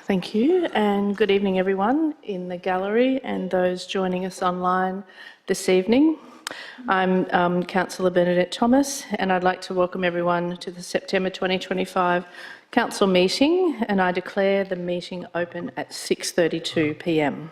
Thank you, and good evening everyone in the gallery and those joining us online this evening. I'm Councillor Bernadette Thomas, and I'd like to welcome everyone to the September 2025 Council meeting, and I declare the meeting open at 6:32 p.m.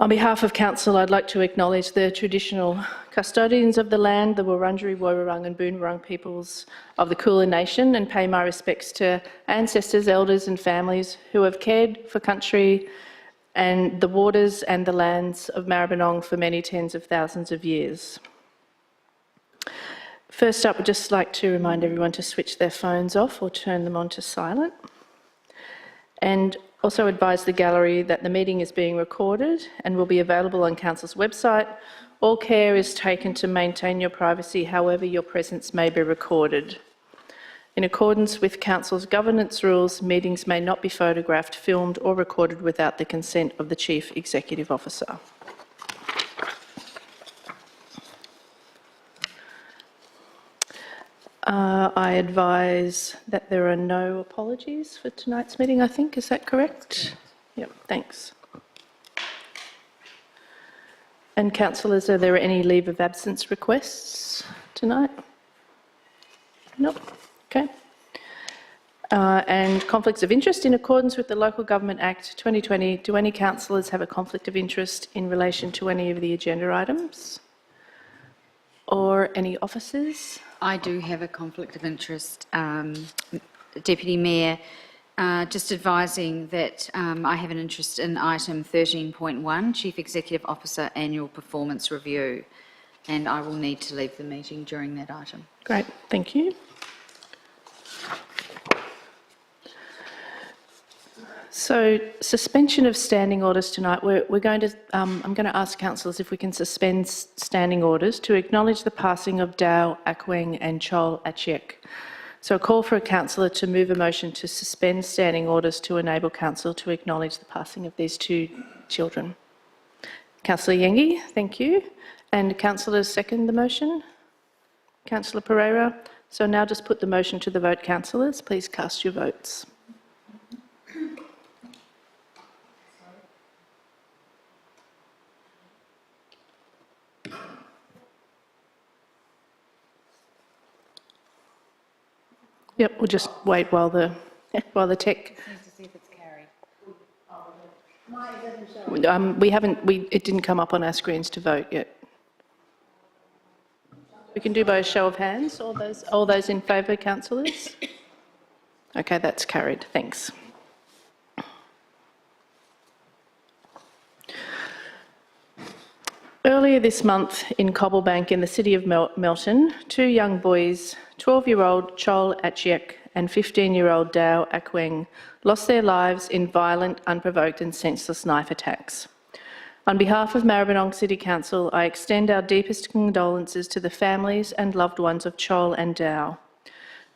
On behalf of Council, I'd like to acknowledge the traditional custodians of the land, the Wurundjeri, Woiwurrung and Boonwurrung peoples of the Kulin Nation, and pay my respects to ancestors, elders and families who have cared for country and the waters and the lands of Maribyrnong for many tens of thousands of years. First up, I'd just like to remind everyone to switch their phones off or turn them on to silent. And also advise the gallery that the meeting is being recorded and will be available on Council's website. All care is taken to maintain your privacy, however your presence may be recorded. In accordance with Council's governance rules, meetings may not be photographed, filmed or recorded without the consent of the Chief Executive Officer. I advise that there are no apologies for tonight's meeting, I think. Is that correct? Yep, thanks. And councillors, are there any leave of absence requests tonight? Nope. Okay. And conflicts of interest in accordance with the Local Government Act 2020. Do any councillors have a conflict of interest in relation to any of the agenda items? Or any officers? I do have a conflict of interest, Deputy Mayor, just advising that I have an interest in item 13.1, Chief Executive Officer Annual Performance Review, and I will need to leave the meeting during that item. Great, thank you. So, suspension of standing orders tonight. I'm going to ask councillors if we can suspend standing orders to acknowledge the passing of Dao Akweng and Chol Achiek. So, a call for a councillor to move a motion to suspend standing orders to enable council to acknowledge the passing of these two children. Councillor Yengi, thank you. And councillors second the motion. Councillor Pereira. So now just put the motion to the vote, councillors. Please cast your votes. Yep, we'll just wait while the tech. Needs to see if it's carried. It didn't come up on our screens to vote yet. We can do by a show of hands. All those in favour, councillors. Okay, that's carried. Thanks. Earlier this month in Cobblebank in the city of Melton, two young boys, 12-year-old Chol Achiek and 15-year-old Dao Akweng, lost their lives in violent, unprovoked and senseless knife attacks. On behalf of Maribyrnong City Council, I extend our deepest condolences to the families and loved ones of Chol and Dao.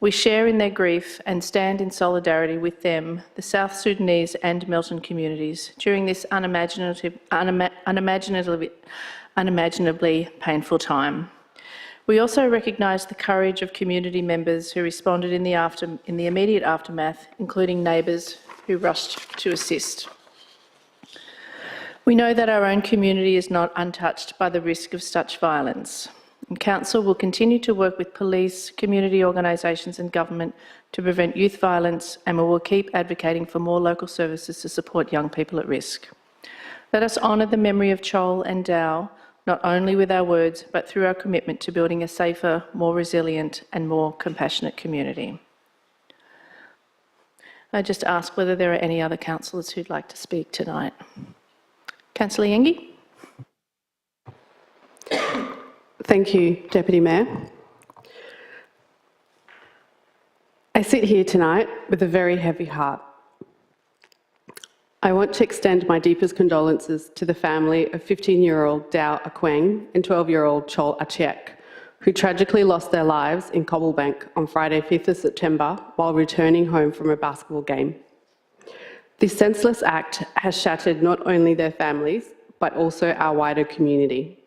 We share in their grief and stand in solidarity with them, the South Sudanese and Melton communities, during this unimaginably painful time. We also recognise the courage of community members who responded in the immediate aftermath, including neighbours who rushed to assist. We know that our own community is not untouched by the risk of such violence. And Council will continue to work with police, community organisations and government to prevent youth violence, and we will keep advocating for more local services to support young people at risk. Let us honour the memory of Chol and Dao, not only with our words, but through our commitment to building a safer, more resilient and more compassionate community. I just ask whether there are any other councillors who'd like to speak tonight. Councillor Yengi. Thank you, Deputy Mayor. I sit here tonight with a very heavy heart. I want to extend my deepest condolences to the family of 15-year-old Dao Akweng and 12-year-old Chol Achiek, who tragically lost their lives in Cobblebank on Friday, 5th of September, while returning home from a basketball game. This senseless act has shattered not only their families, but also our wider community.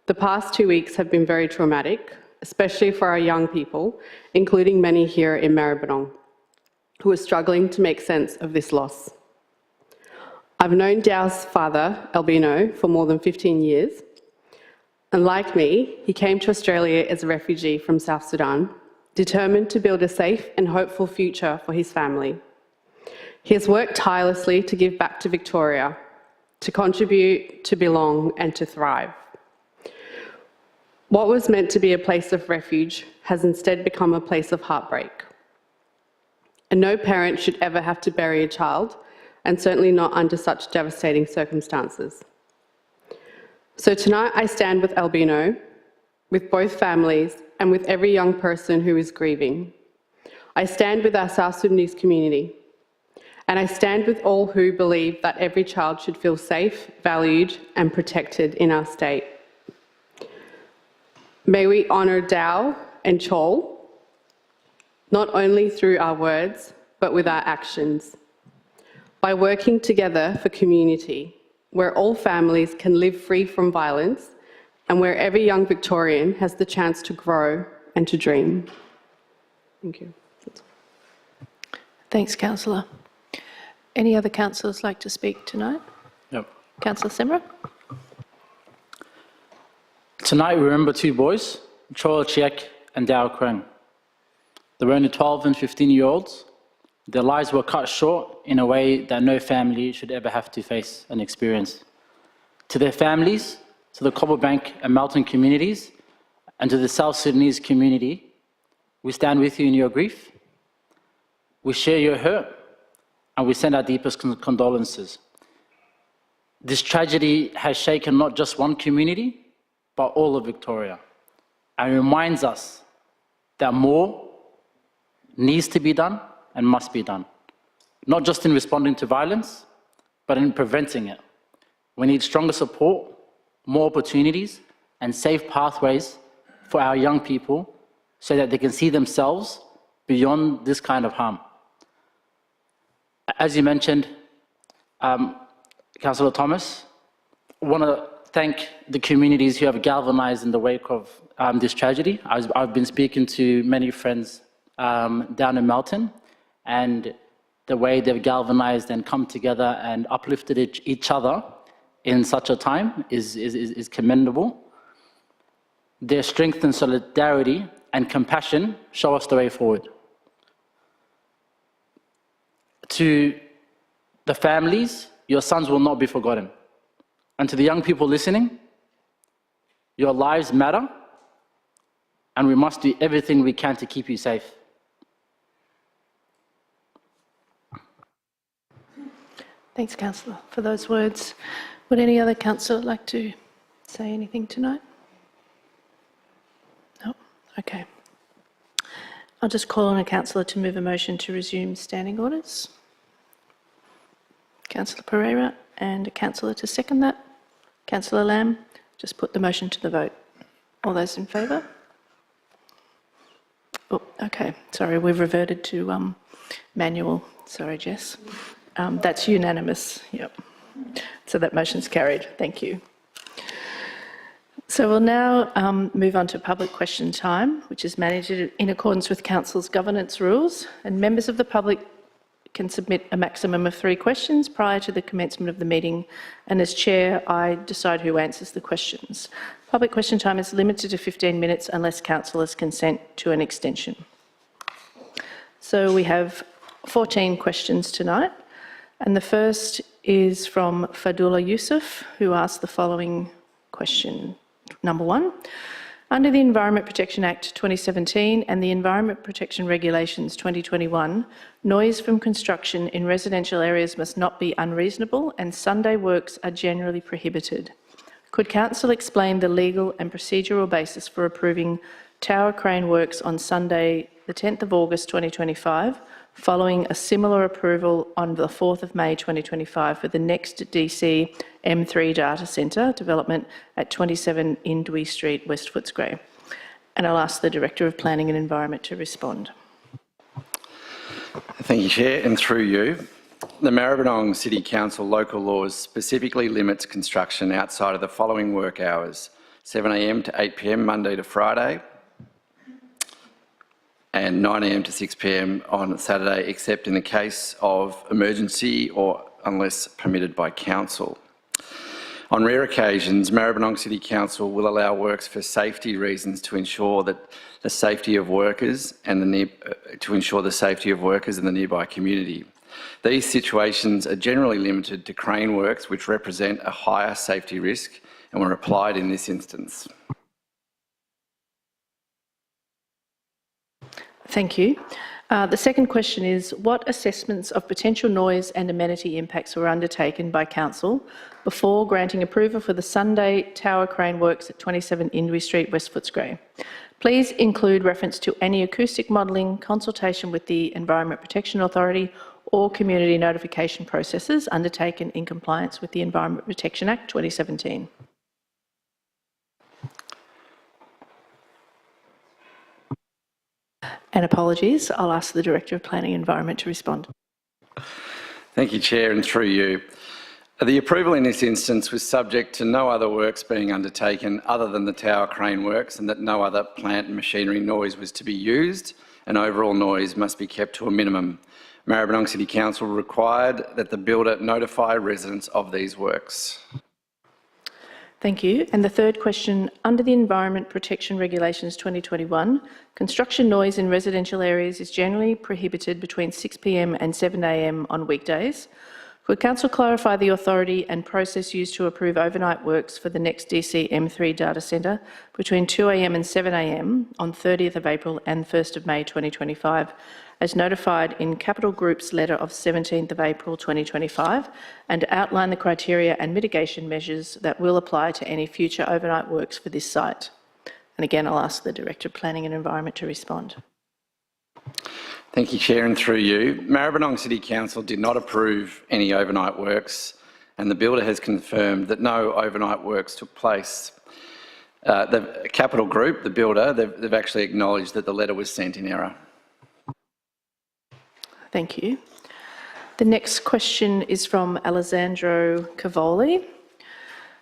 The past 2 weeks have been very traumatic, especially for our young people, including many here in Maribyrnong. who are struggling to make sense of this loss. I've known Dow's father, Albino, for more than 15 years. And like me, he came to Australia as a refugee from South Sudan, determined to build a safe and hopeful future for his family. He has worked tirelessly to give back to Victoria, to contribute, to belong, and to thrive. What was meant to be a place of refuge has instead become a place of heartbreak. And no parent should ever have to bury a child, and certainly not under such devastating circumstances. So tonight I stand with Albino, with both families, and with every young person who is grieving. I stand with our South Sudanese community, and I stand with all who believe that every child should feel safe, valued, and protected in our state. May we honour Dow and Chol, not only through our words, but with our actions, by working together for community, where all families can live free from violence and where every young Victorian has the chance to grow and to dream. Thank you. Thanks, Councillor. Any other councillors like to speak tonight? Yep. Councillor Semra? Tonight we remember two boys, Chol Chiek and Dao Kreng. They were only 12 and 15-year-olds. Their lives were cut short in a way that no family should ever have to face and experience. To their families, to the Cobblebank and Melton communities, and to the South Sudanese community, we stand with you in your grief. We share your hurt, and we send our deepest condolences. This tragedy has shaken not just one community, but all of Victoria, and reminds us that more needs to be done and must be done, not just in responding to violence, but in preventing it. We need stronger support, more opportunities, and safe pathways for our young people so that they can see themselves beyond this kind of harm. As you mentioned, Councillor Thomas, I want to thank the communities who have galvanised in the wake of this tragedy. I've been speaking to many friends down in Melton, and the way they've galvanised and come together and uplifted each other in such a time is commendable. Their strength and solidarity and compassion show us the way forward. To the families, your sons will not be forgotten. And to the young people listening, your lives matter, and we must do everything we can to keep you safe. Thanks, Councillor, for those words. Would any other councillor like to say anything tonight? No? Okay. I'll just call on a councillor to move a motion to resume standing orders. Councillor Pereira, and a councillor to second that. Councillor Lamb, just put the motion to the vote. All those in favour? Oh, okay, sorry, we've reverted to manual. Sorry, Jess. That's unanimous, yep. So that motion's carried, thank you. So we'll now move on to public question time, which is managed in accordance with Council's governance rules, and members of the public can submit a maximum of 3 questions prior to the commencement of the meeting, and as chair, I decide who answers the questions. Public question time is limited to 15 minutes unless councillors consent to an extension. So we have 14 questions tonight, and the first is from Fadullah Yusuf, who asked the following question. Number 1, under the Environment Protection Act 2017 and the Environment Protection Regulations 2021, noise from construction in residential areas must not be unreasonable and Sunday works are generally prohibited. Could Council explain the legal and procedural basis for approving tower crane works on Sunday, the 10th of August 2025, following a similar approval on the 4th of May 2025 for the next DC M3 data centre development at 27 Indwee Street, West Footscray? And I'll ask the Director of Planning and Environment to respond. Thank you, Chair, and through you. The Maribyrnong City Council local laws specifically limits construction outside of the following work hours: 7 a.m. to 8 p.m. Monday to Friday, and 9 a.m. to 6 p.m. on Saturday, except in the case of emergency or unless permitted by council. On rare occasions, Maribyrnong City Council will allow works for safety reasons to ensure that the safety of workers and the nearby community. These situations are generally limited to crane works, which represent a higher safety risk and were applied in this instance. Thank you. The second question is, what assessments of potential noise and amenity impacts were undertaken by Council before granting approval for the Sunday Tower Crane Works at 27 Industry Street, West Footscray? Please include reference to any acoustic modelling, consultation with the Environment Protection Authority or community notification processes undertaken in compliance with the Environment Protection Act 2017. And apologies, I'll ask the Director of Planning and Environment to respond. Thank you, Chair, and through you. The approval in this instance was subject to no other works being undertaken other than the tower crane works, and that no other plant and machinery noise was to be used, and overall noise must be kept to a minimum. Maribyrnong City Council required that the builder notify residents of these works. Thank you. And the third question, under the Environment Protection Regulations 2021, construction noise in residential areas is generally prohibited between 6 p.m. and 7 a.m. on weekdays. Could Council clarify the authority and process used to approve overnight works for the next DC M3 data centre between 2 a.m. and 7 a.m. on 30th of April and 1st of May 2025, as notified in Capital Group's letter of 17th of April 2025, and outline the criteria and mitigation measures that will apply to any future overnight works for this site? And again, I'll ask the Director of Planning and Environment to respond. Thank you, Chair, and through you. Maribyrnong City Council did not approve any overnight works, and the builder has confirmed that no overnight works took place. The Capital Group, the builder, they've actually acknowledged that the letter was sent in error. Thank you. The next question is from Alessandro Cavoli,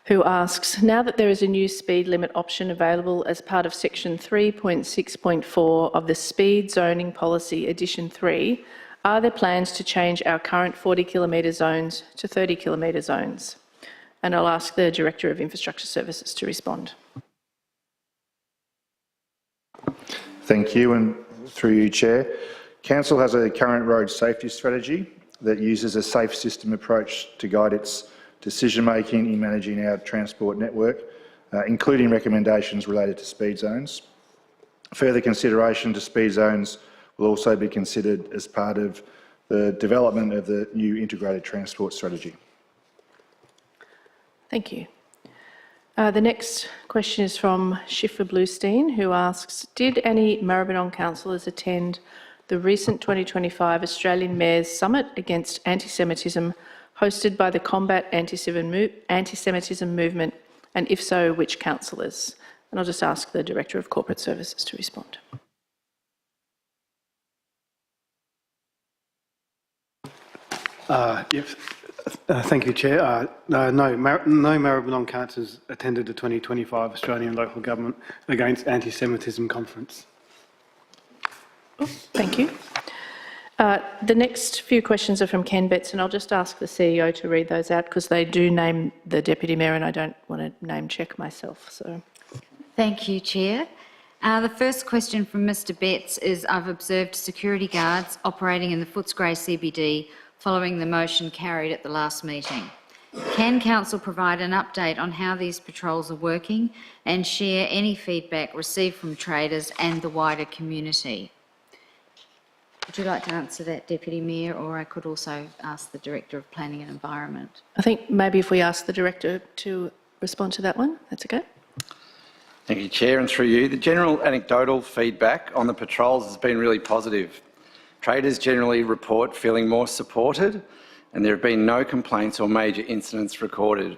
who asks, now that there is a new speed limit option available as part of section 3.6.4 of the Speed Zoning Policy Edition 3, are there plans to change our current 40-kilometre zones to 30-kilometre zones? And I'll ask the Director of Infrastructure Services to respond. Thank you, and through you, Chair. Council has a current road safety strategy that uses a safe system approach to guide its decision-making in managing our transport network, including recommendations related to speed zones. Further consideration to speed zones will also be considered as part of the development of the new integrated transport strategy. Thank you. The next question is from Schiffer Bluestein, who asks, did any Maribyrnong councillors attend the recent 2025 Australian Mayors Summit against Anti-Semitism hosted by the Combat Anti-Semitism Movement, and if so, which councillors? And I'll just ask the Director of Corporate Services to respond. Yes. Thank you, Chair. No Maribyrnong councillors attended the 2025 Australian Local Government Against Anti-Semitism Conference. Thank you. The next few questions are from Ken Betts, and I'll just ask the CEO to read those out because they do name the Deputy Mayor and I don't want to name check myself. So, Thank you, Chair. The first question from Mr Betts is, I've observed security guards operating in the Footscray CBD following the motion carried at the last meeting. Can Council provide an update on how these patrols are working and share any feedback received from traders and the wider community? Would you like to answer that, Deputy Mayor, or I could also ask the Director of Planning and Environment? I think maybe if we ask the Director to respond to that one, that's okay. Thank you, Chair, and through you. The general anecdotal feedback on the patrols has been really positive. Traders generally report feeling more supported, and there have been no complaints or major incidents recorded,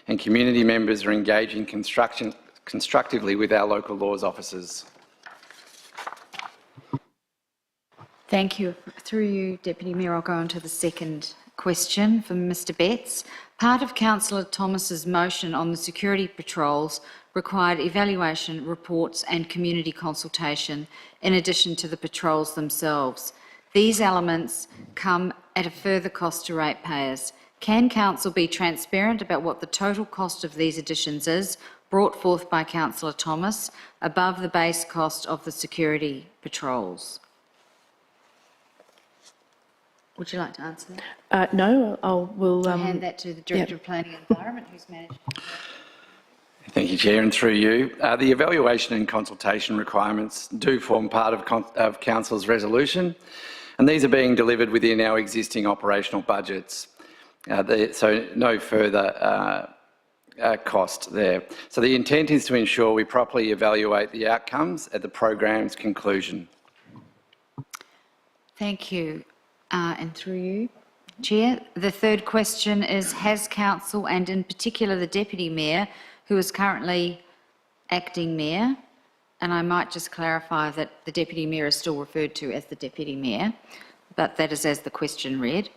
and community members are engaging constructively with our local laws officers. Thank you. Through you, Deputy Mayor, I'll go on to the second question from Mr Betts. Part of Councillor Thomas's motion on the security patrols required evaluation, reports and community consultation in addition to the patrols themselves. These elements come at a further cost to ratepayers. Can Council be transparent about what the total cost of these additions is, brought forth by Councillor Thomas, above the base cost of the security patrols? Would you like to answer that? No, we'll... I'll hand that to the Director of Planning and Environment, who's managed. Thank you, Chair, and through you. The evaluation and consultation requirements do form part of Council's resolution, and these are being delivered within our existing operational budgets. So no further cost there. So the intent is to ensure we properly evaluate the outcomes at the program's conclusion. Thank you. And through you, Chair, the third question is, has Council, and in particular the Deputy Mayor, who is currently acting Mayor, and I might just clarify that the Deputy Mayor is still referred to as the Deputy Mayor, but that is as the question read,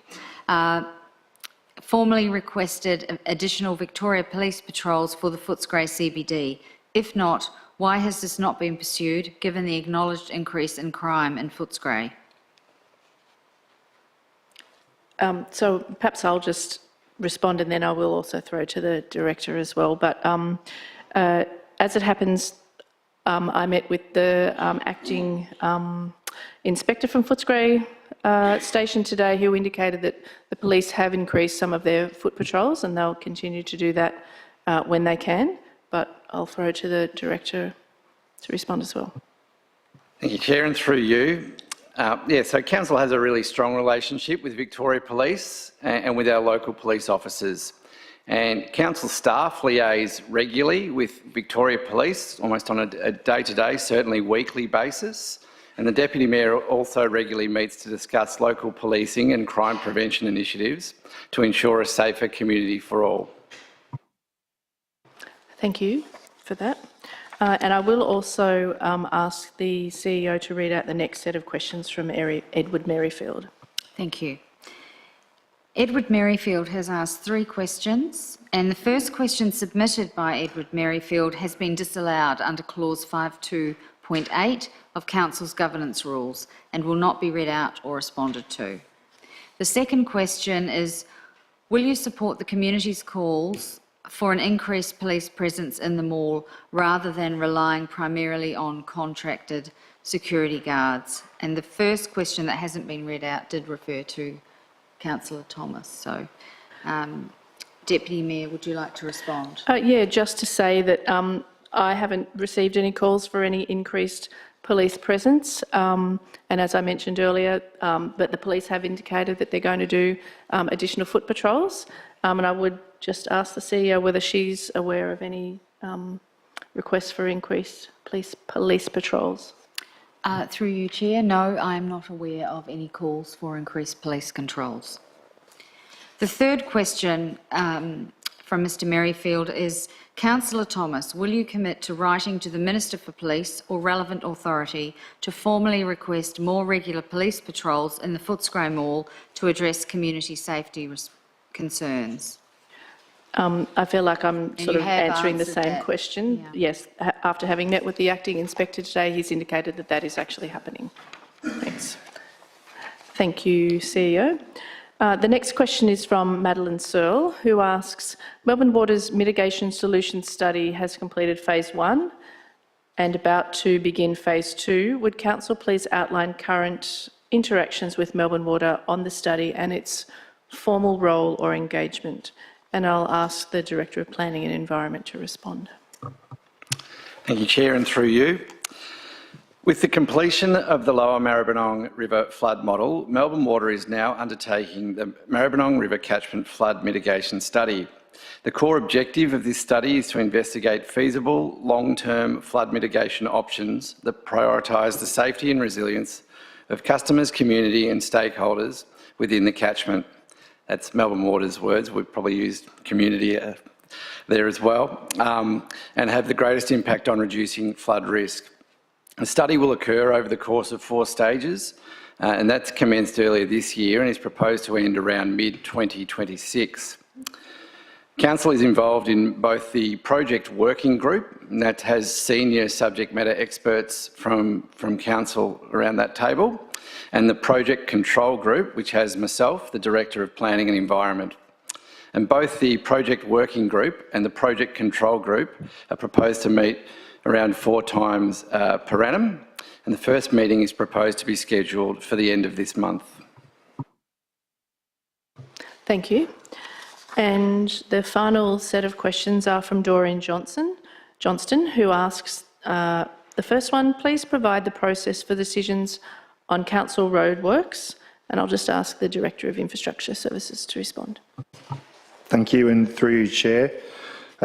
formally requested additional Victoria Police patrols for the Footscray CBD? If not, why has this not been pursued, given the acknowledged increase in crime in Footscray? So perhaps I'll just respond and then I will also throw to the Director as well. But as it happens, I met with the acting inspector from Footscray station today, who indicated that the police have increased some of their foot patrols and they'll continue to do that when they can. But I'll throw to the Director to respond as well. Thank you, Chair, and through you. So Council has a really strong relationship with Victoria Police and with our local police officers. And Council staff liaise regularly with Victoria Police, almost on a day-to-day, certainly weekly basis. And the Deputy Mayor also regularly meets to discuss local policing and crime prevention initiatives to ensure a safer community for all. Thank you for that. And I will also ask the CEO to read out the next set of questions from Edward Merrifield. Thank you. Edward Merrifield has asked 3 questions, and the first question submitted by Edward Merrifield has been disallowed under clause 5.2.8 of Council's governance rules and will not be read out or responded to. The second question is, will you support the community's calls for an increased police presence in the mall rather than relying primarily on contracted security guards? And the first question that hasn't been read out did refer to Councillor Thomas. So, Deputy Mayor, would you like to respond? Yeah, just to say that I haven't received any calls for any increased police presence, and as I mentioned earlier, but the police have indicated that they're going to do additional foot patrols, and I would just ask the CEO whether she's aware of any requests for increased police patrols. Through you, Chair, no, I am not aware of any calls for increased police controls. The third question from Mr Merrifield is, Councillor Thomas, will you commit to writing to the Minister for Police or relevant authority to formally request more regular police patrols in the Footscray Mall to address community safety concerns? I feel like I'm sort of answering the same question. Yeah. Yes, after having met with the acting inspector today, he's indicated that that is actually happening. Thanks. Thank you, CEO. The next question is from Madeline Searle, who asks, Melbourne Water's Mitigation Solutions Study has completed phase 1 and about to begin phase 2. Would Council please outline current interactions with Melbourne Water on the study and its formal role or engagement? And I'll ask the Director of Planning and Environment to respond. Thank you, Chair, and through you. With the completion of the Lower Maribyrnong River flood model, Melbourne Water is now undertaking the Maribyrnong River Catchment Flood Mitigation Study. The core objective of this study is to investigate feasible long-term flood mitigation options that prioritise the safety and resilience of customers, community and stakeholders within the catchment. That's Melbourne Water's words. We've probably used community there as well, and have the greatest impact on reducing flood risk. The study will occur over the course of 4 stages, and that's commenced earlier this year and is proposed to end around mid-2026. Council is involved in both the project working group, and that has senior subject matter experts from Council around that table, and the project control group, which has myself, the Director of Planning and Environment. And both the project working group and the project control group are proposed to meet around 4 times per annum, and the first meeting is proposed to be scheduled for the end of this month. Thank you. And the final set of questions are from Doreen Johnston, who asks, the first one, please provide the process for decisions on council roadworks. And I'll just ask the Director of Infrastructure Services to respond. Thank you, and through you, Chair.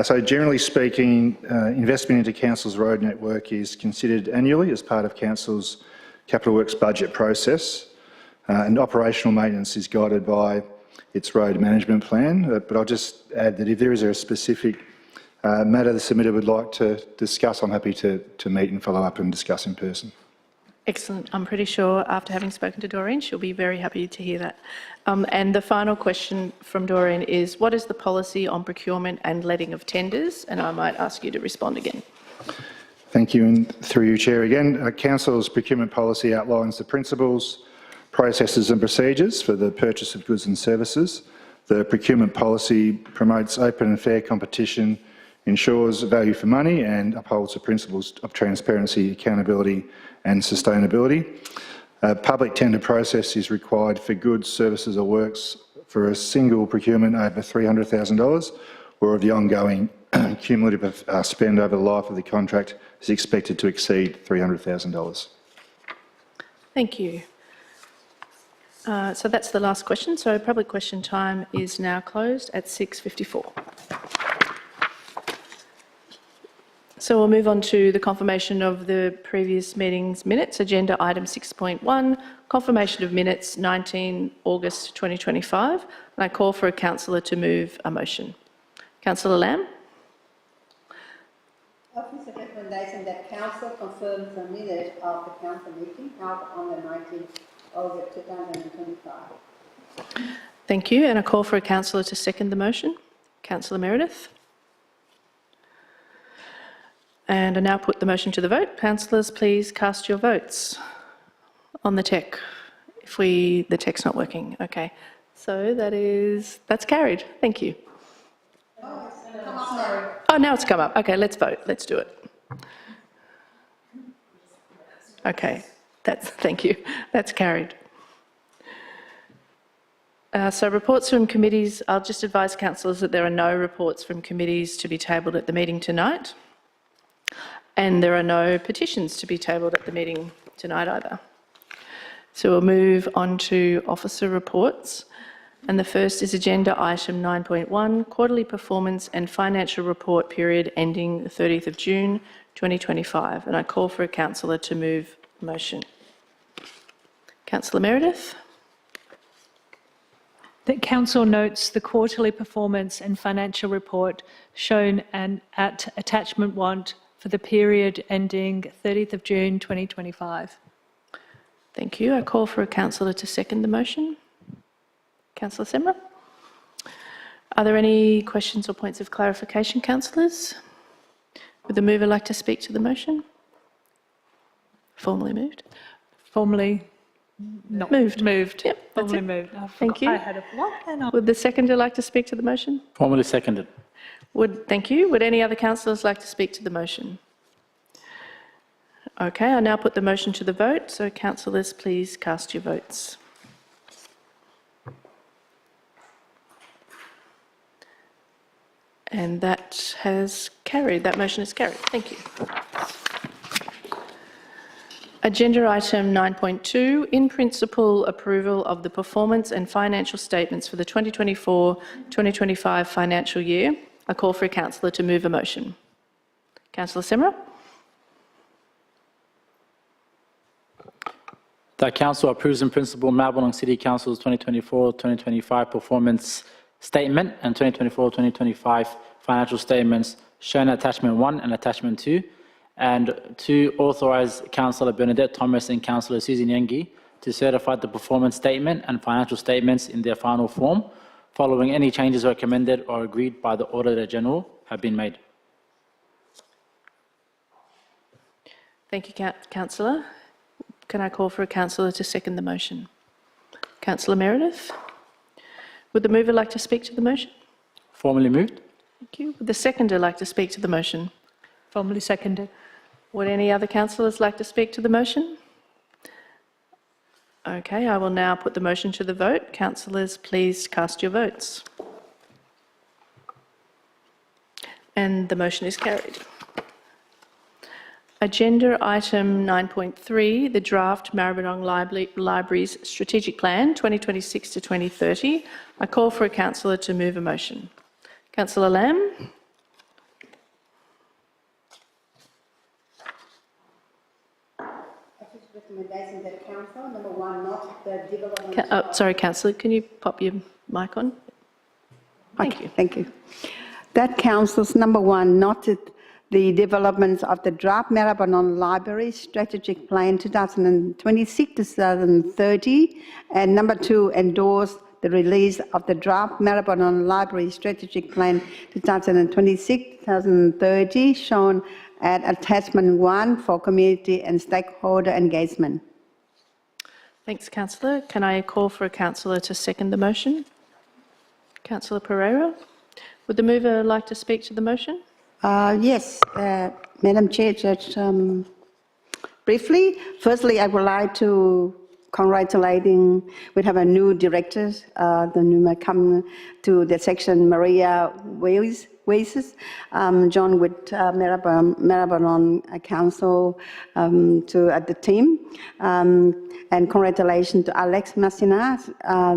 So generally speaking, investment into Council's road network is considered annually as part of Council's capital works budget process, and operational maintenance is guided by its road management plan. But I'll just add that if there is a specific matter the submitter would like to discuss, I'm happy to meet and follow up and discuss in person. Excellent. I'm pretty sure after having spoken to Doreen, she'll be very happy to hear that. And the final question from Doreen is, what is the policy on procurement and letting of tenders? And I might ask you to respond again. Thank you, and through you, Chair again. Council's procurement policy outlines the principles, processes and procedures for the purchase of goods and services. The procurement policy promotes open and fair competition, ensures value for money and upholds the principles of transparency, accountability and sustainability. A public tender process is required for goods, services or works for a single procurement over $300,000 or if the ongoing cumulative spend over the life of the contract is expected to exceed $300,000. Thank you. So that's the last question. So public question time is now closed at 6:54. So we'll move on to the confirmation of the previous meeting's minutes. Agenda item 6.1, confirmation of minutes 19 August 2025. And I call for a councillor to move a motion. Councillor Lamb. Office of recommendation that council confirms the minute of the council meeting held on the 19th August 2025. Thank you. And I call for a councillor to second the motion. Councillor Meredith. And I now put the motion to the vote. Councillors, please cast your votes on the tech. The tech's not working. Okay. So that's carried. Thank you. Oh, now it's come up. Okay, let's vote. Let's do it. Okay. Thank you. That's carried. So reports from committees. I'll just advise councillors that there are no reports from committees to be tabled at the meeting tonight. And there are no petitions to be tabled at the meeting tonight either. So we'll move on to officer reports. And the first is agenda item 9.1, quarterly performance and financial report period ending the 30th of June 2025. And I call for a councillor to move the motion. Councillor Meredith. That council notes the quarterly performance and financial report shown at attachment 1 for the period ending 30th of June 2025. Thank you. I call for a councillor to second the motion. Councillor Semra. Are there any questions or points of clarification, councillors? Would the mover like to speak to the motion? Formally moved? Formally not moved. Moved. Yep, that's Formally it. moved. Thank you. I had a what? And I- Would the seconder like to speak to the motion? Formally seconded. Thank you. Would any other councillors like to speak to the motion? Okay, I now put the motion to the vote. So councillors, please cast your votes. And that has carried. That motion is carried. Thank you. Agenda item 9.2, in principle approval of the performance and financial statements for the 2024-2025 financial year. I call for a councillor to move a motion. Councillor Semra. That council approves in principle Maribyrnong City Council's 2024-2025 performance statement and 2024-2025 financial statements shown at attachment 1 and attachment 2, and to authorise Councillor Bernadette Thomas and Councillor Susan Yengi to certify the performance statement and financial statements in their final form following any changes recommended or agreed by the Auditor General have been made. Thank you, Councillor. Can I call for a councillor to second the motion? Councillor Meredith. Would the mover like to speak to the motion? Formally moved. Thank you. Would the seconder like to speak to the motion? Formally seconded. Would any other councillors like to speak to the motion? Okay, I will now put the motion to the vote. Councillors, please cast your votes. And the motion is carried. Agenda item 9.3, the draft Maribyrnong Libraries Strategic Plan 2026 to 2030. I call for a councillor to move a motion. Councillor Lamb. Recommendation that council, number one, not the development. Sorry, councillor, can you pop your mic on? Thank you. Thank you. That council's number one, noted the developments of the draft Maribyrnong Library Strategic Plan 2026-2030, and number two, endorse the release of the draft Maribyrnong Library Strategic Plan 2026-2030, shown at attachment 1 for community and stakeholder engagement. Thanks, councillor. Can I call for a councillor to second the motion? Councillor Pereira. Would the mover like to speak to the motion? Yes, Madam Chair, just briefly. Firstly, I would like to congratulating, we have a new director, the new come to the section, Maria Waces, John with Maribyrnong Council to the team. And congratulations to Alex Messina,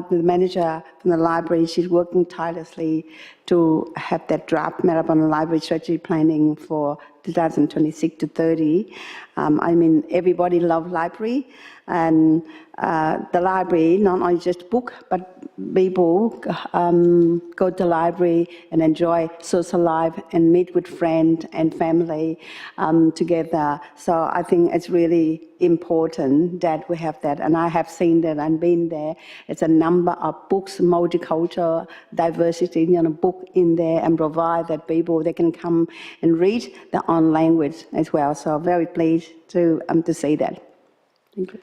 the manager from the library. She's working tirelessly to have that draft Maribyrnong Library Strategy planning for 2026 to 30. I mean, everybody loves library, and the library, not only just book, but people go to the library and enjoy social life and meet with friends and family together. So I think it's really important that we have that, and I have seen that and been there. It's a number of books, multicultural diversity, book in there, and provide that people, they can come and read their own language as well. So very pleased to see that. Thank you.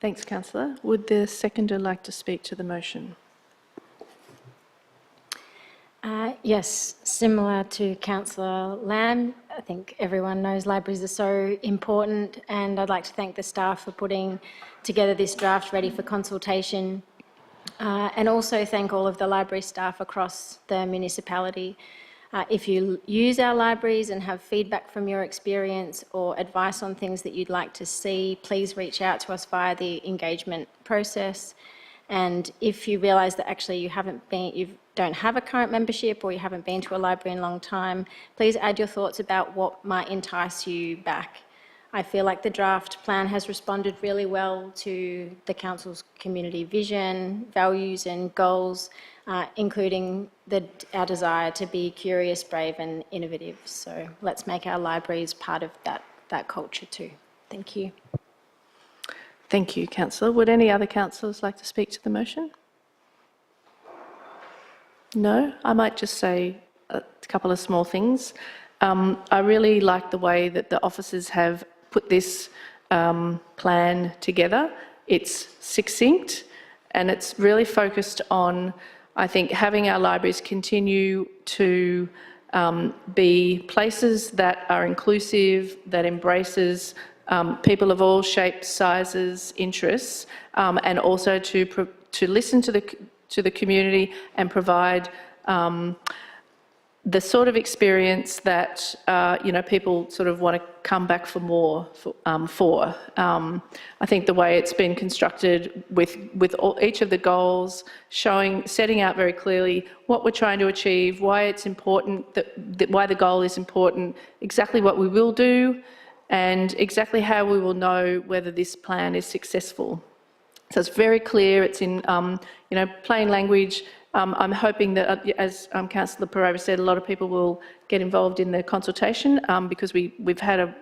Thanks, councillor. Would the seconder like to speak to the motion? Yes, similar to Councillor Lamb, I think everyone knows libraries are so important, and I'd like to thank the staff for putting together this draft ready for consultation, and also thank all of the library staff across the municipality. If you use our libraries and have feedback from your experience or advice on things that you'd like to see, please reach out to us via the engagement process. And if you realise that actually you don't have a current membership, or you haven't been to a library in a long time, please add your thoughts about what might entice you back. I feel like the draft plan has responded really well to the council's community vision, values and goals, including our desire to be curious, brave and innovative. So let's make our libraries part of that culture too. Thank you. Thank you, councillor. Would any other councillors like to speak to the motion? No? I might just say a couple of small things. I really like the way that the officers have put this plan together. It's succinct and it's really focused on, I think, having our libraries continue to be places that are inclusive, that embraces people of all shapes, sizes, interests, and also to listen to the community and provide the sort of experience that people sort of want to come back for more for. I think the way it's been constructed with each of the goals, setting out very clearly what we're trying to achieve, why it's important, why the goal is important, exactly what we will do, and exactly how we will know whether this plan is successful. So it's very clear. It's in plain language. I'm hoping that, as Councillor Pereira said, a lot of people will get involved in the consultation because we've had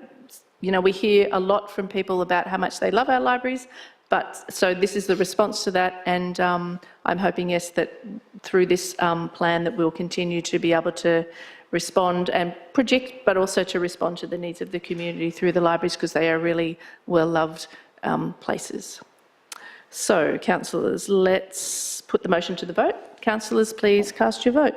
we hear a lot from people about how much they love our libraries. But so this is the response to that, and I'm hoping, yes, that through this plan that we'll continue to be able to respond and project, but also to respond to the needs of the community through the libraries, because they are really well-loved places. So, councillors, let's put the motion to the vote. Councillors, please cast your vote.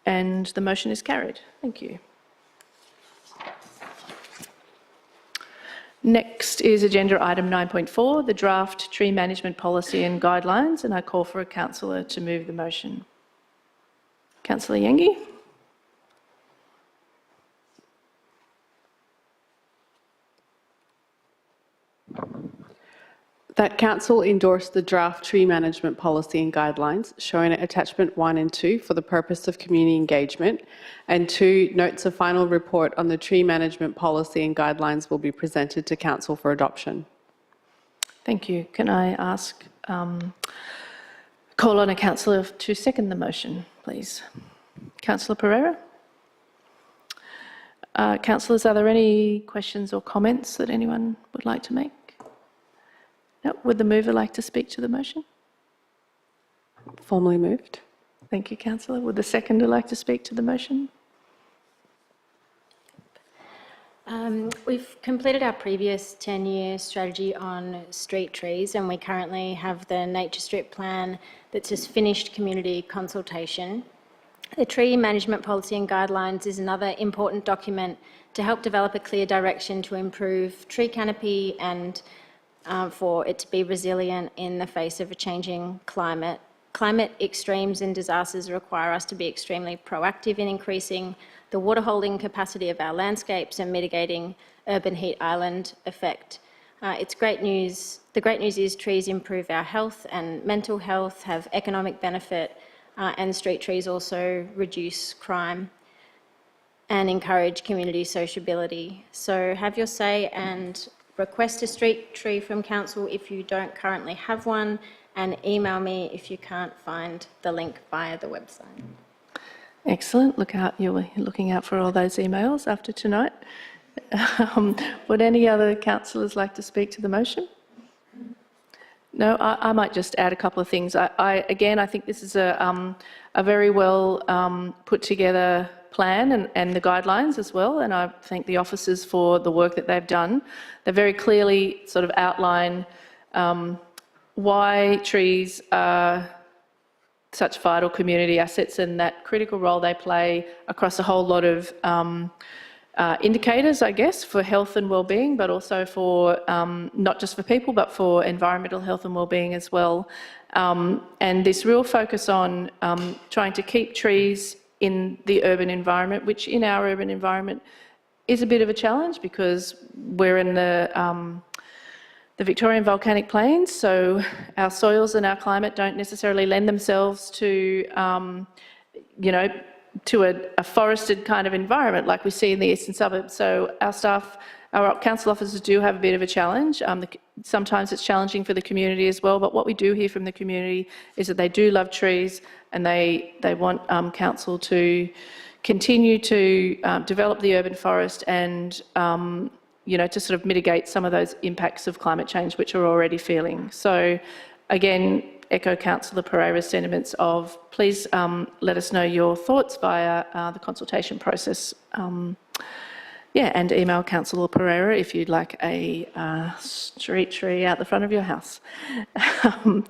And the motion is carried. Thank you. Next is agenda item 9.4, the draft tree management policy and guidelines, and I call for a councillor to move the motion. Councillor Yengi. That Council endorse the draft tree management policy and guidelines shown at attachment 1 and 2 for the purpose of community engagement, and 2 notes of final report on the tree management policy and guidelines will be presented to Council for adoption. Thank you. Can I ask, call on a councillor to second the motion, please? Councillor Pereira? Councillors, are there any questions or comments that anyone would like to make? No. Would the mover like to speak to the motion? Formally moved. Thank you, councillor. Would the seconder like to speak to the motion? We've completed our previous 10-year strategy on street trees, and we currently have the nature strip plan that's just finished community consultation. The tree management policy and guidelines is another important document to help develop a clear direction to improve tree canopy and for it to be resilient in the face of a changing climate. Climate extremes and disasters require us to be extremely proactive in increasing the water holding capacity of our landscapes and mitigating urban heat island effect. It's great news. The great news is trees improve our health and mental health, have economic benefit, and street trees also reduce crime and encourage community sociability. So have your say and request a street tree from council if you don't currently have one, and email me if you can't find the link via the website. Excellent. Look out, you're looking out for all those emails after tonight. Would any other councillors like to speak to the motion? No, I might just add a couple of things. Again, I think this is a very well put together plan and the guidelines as well, and I thank the officers for the work that they've done. They very clearly sort of outline why trees are such vital community assets and that critical role they play across a whole lot of indicators, I guess, for health and well-being, but also for not just for people, but for environmental health and well-being as well. And this real focus on trying to keep trees in the urban environment, which in our urban environment is a bit of a challenge because we're in the Victorian volcanic plains, so our soils and our climate don't necessarily lend themselves to, you know, to a forested kind of environment like we see in the eastern suburbs. So our staff, our council officers do have a bit of a challenge. Sometimes it's challenging for the community as well, but what we do hear from the community is that they do love trees and they want council to continue to develop the urban forest and you know, to sort of mitigate some of those impacts of climate change which we're already feeling. So again, echo Councillor Pereira's sentiments of please let us know your thoughts via the consultation process. Yeah, and email Councillor Pereira if you'd like a street tree out the front of your house.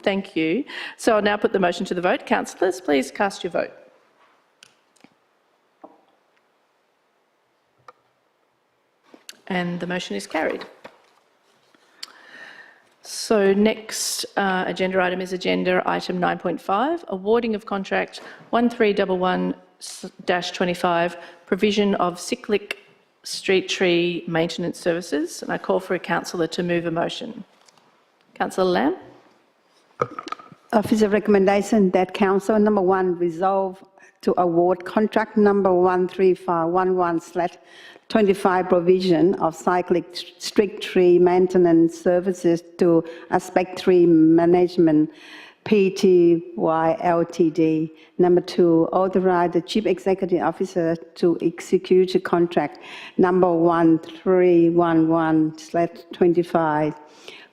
Thank you. So I'll now put the motion to the vote. Councillors, please cast your vote. And the motion is carried. So next agenda item is agenda item 9.5, awarding of contract 1311-25, provision of Cyclic street tree maintenance services. And I call for a councillor to move a motion. Councillor Lamb. Officer recommendation that Council number 1 resolve to award contract number 13511/25 provision of Cyclic street tree maintenance services to Aspect Tree Management Pty Ltd. Number 2, authorize the Chief Executive Officer to execute the contract number 1311/25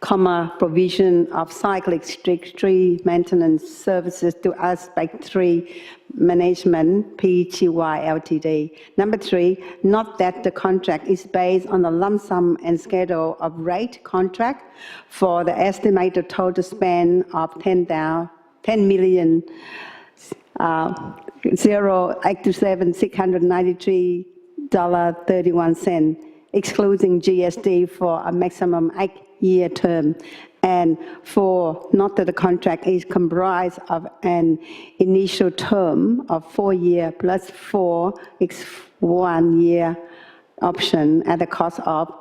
provision of cyclic strict tree maintenance services to Aspect 3 Management Pty Ltd. Number 3, note that the contract is based on the lump sum and schedule of rate contract for the estimated total spend of $10 million 087,693.31, excluding GST for a maximum 8-year term. And 4, note that the contract is comprised of an initial term of 4 years plus 4 1-year option at the cost of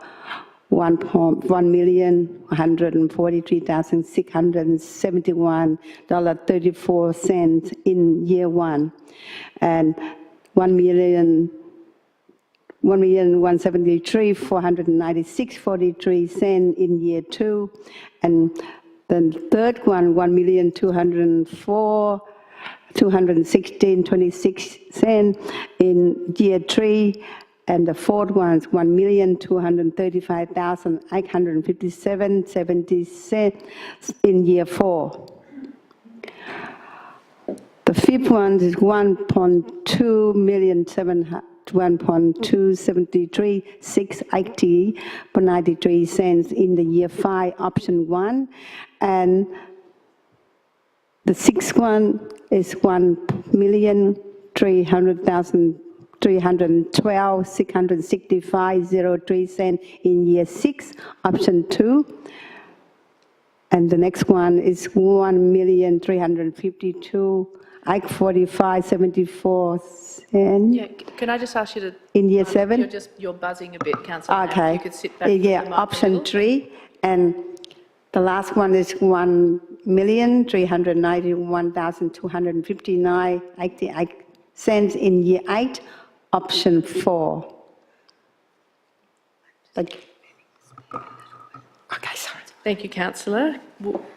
$1,143,671.34 in year 1, and $1,173,496.43 in year 2, and the third one, $1,216.26 in year 3, and the fourth one is $1,235,857.70 in year 4. The fifth one is $1,273,680.93 in the year 5, option 1, and the sixth one is $1,312,665.03 in year 6, option 2. And the next one is $1,352,845.74. Yeah, can I just ask you to... In year 7? You're buzzing a bit, Councillor. Okay. If you could sit back. Yeah, option 3. And the last one is $1,391,259.88 in year 8, option 4. Thank you. Okay, sorry. Thank you, Councillor.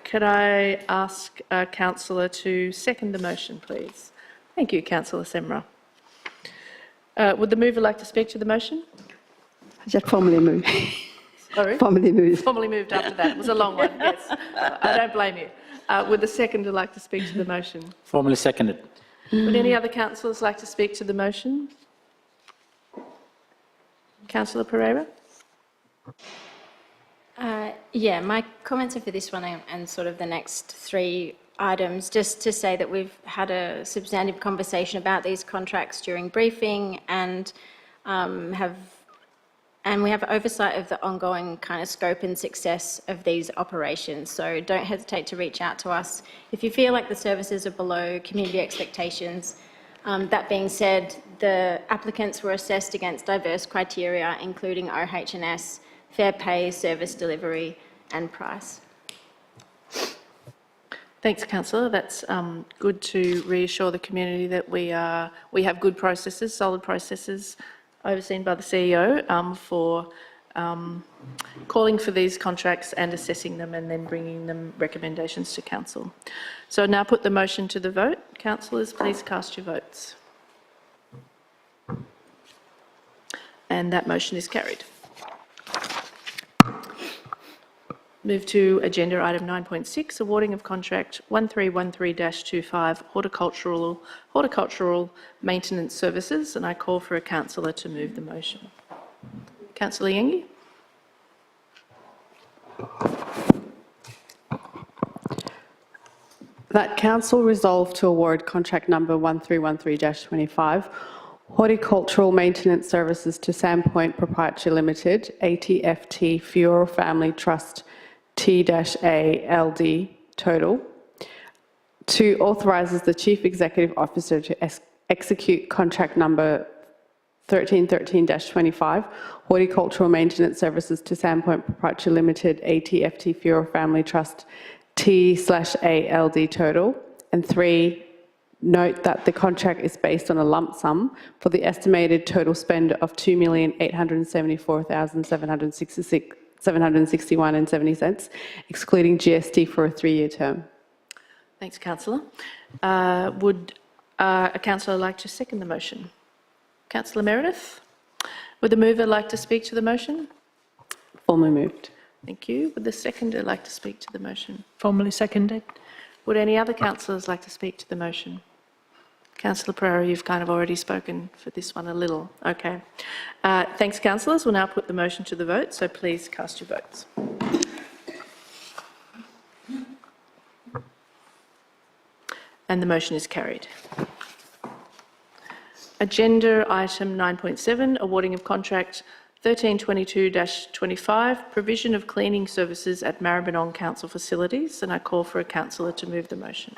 Could I ask Councillor to second the motion, please? Thank you, Councillor Semra. Would the mover like to speak to the motion? I just formally move. Sorry? Formally moved. Formally moved after that. It was a long one, yes. I don't blame you. Would the seconder like to speak to the motion? Formally seconded. Would any other councillors like to speak to the motion? Councillor Pereira? Yeah, my comments are for this one and sort of the next 3 items, just to say that we've had a substantive conversation about these contracts during briefing and we have oversight of the ongoing kind of scope and success of these operations. So don't hesitate to reach out to us if you feel like the services are below community expectations. That being said, the applicants were assessed against diverse criteria, including OH&S, fair pay, service delivery and price. Thanks, Councillor. That's good to reassure the community that we have good processes, solid processes, overseen by the CEO for calling for these contracts and assessing them and then bringing them recommendations to Council. So now put the motion to the vote. Councillors, please cast your votes. And that motion is carried. Move to agenda item 9.6, awarding of contract 1313-25 horticultural maintenance services, and I call for a councillor to move the motion. Councillor Yengi. That council resolved to award contract number 1313-25 horticultural maintenance services to Sandpoint Proprietary Limited, ATFT Fiora Family Trust T-A LD total, to authorises the Chief Executive Officer to execute contract number 1313-25 horticultural maintenance services to Sandpoint Proprietary Limited, ATFT Fiora Family Trust T/A LD total, and 3, note that the contract is based on a lump sum for the estimated total spend of $2,874,761.70, excluding GST for a 3-year term. Thanks, Councillor. Would a councillor like to second the motion? Councillor Meredith? Would the mover like to speak to the motion? Formally moved. Thank you. Would the seconder like to speak to the motion? Formally seconded. Would any other councillors like to speak to the motion? Councillor Pereira, you've kind of already spoken for this one a little. Okay. Thanks, councillors. We'll now put the motion to the vote, so please cast your votes. And the motion is carried. Agenda item 9.7, awarding of contract 1322-25, provision of cleaning services at Maribyrnong Council facilities, and I call for a councillor to move the motion.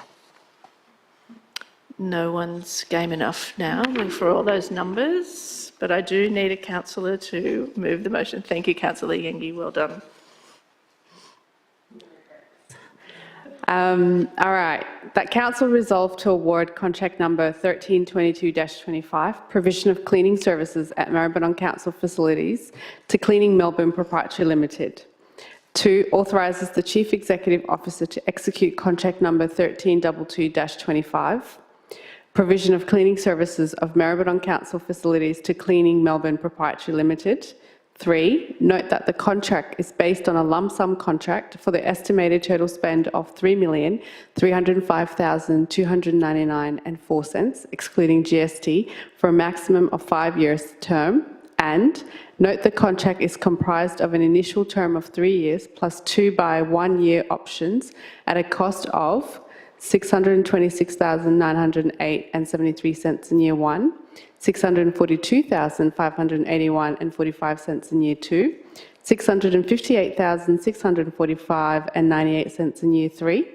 No one's game enough now for all those numbers, but I do need a councillor to move the motion. Thank you, Councillor Yengi, well done. All right, that council resolved to award contract number 1322-25, provision of cleaning services at Maribyrnong Council facilities to Cleaning Melbourne Proprietary Limited. 2, authorises the Chief Executive Officer to execute contract number 1322-25, provision of cleaning services of Maribyrnong Council facilities to Cleaning Melbourne Proprietary Limited. 3, note that the contract is based on a lump sum contract for the estimated total spend of $3,305,299.04, excluding GST, for a maximum of 5 years term. And note the contract is comprised of an initial term of 3 years plus 2 by 1 year options at a cost of $626,908.73 in year 1, $642,581.45 in year 2, $658,645.98 in year 3,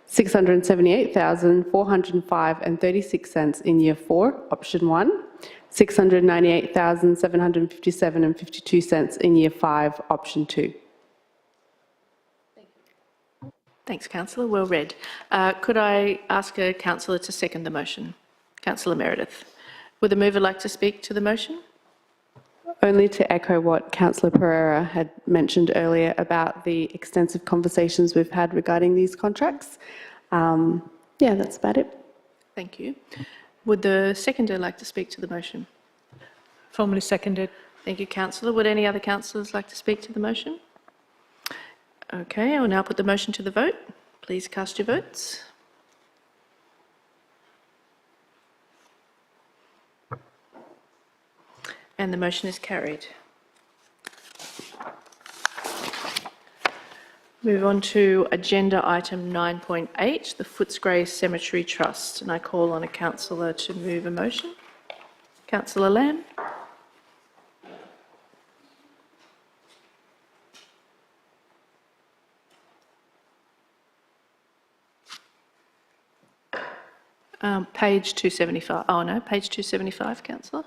$678,405.36 in year 4, option 1, $698,757.52 in year 5, option 2. Thanks, councillor. Well read. Could I ask a councillor to second the motion? Councillor Meredith. Would the mover like to speak to the motion? Only to echo what Councillor Pereira had mentioned earlier about the extensive conversations we've had regarding these contracts. Yeah, that's about it. Thank you. Would the seconder like to speak to the motion? Formally seconded. Thank you, councillor. Would any other councillors like to speak to the motion? Okay, I will now put the motion to the vote. Please cast your votes. And the motion is carried. Move on to agenda item 9.8, the Footscray Cemetery Trust, and I call on a councillor to move a motion. Councillor Lamb. Page 275. Oh no, page 275, councillor.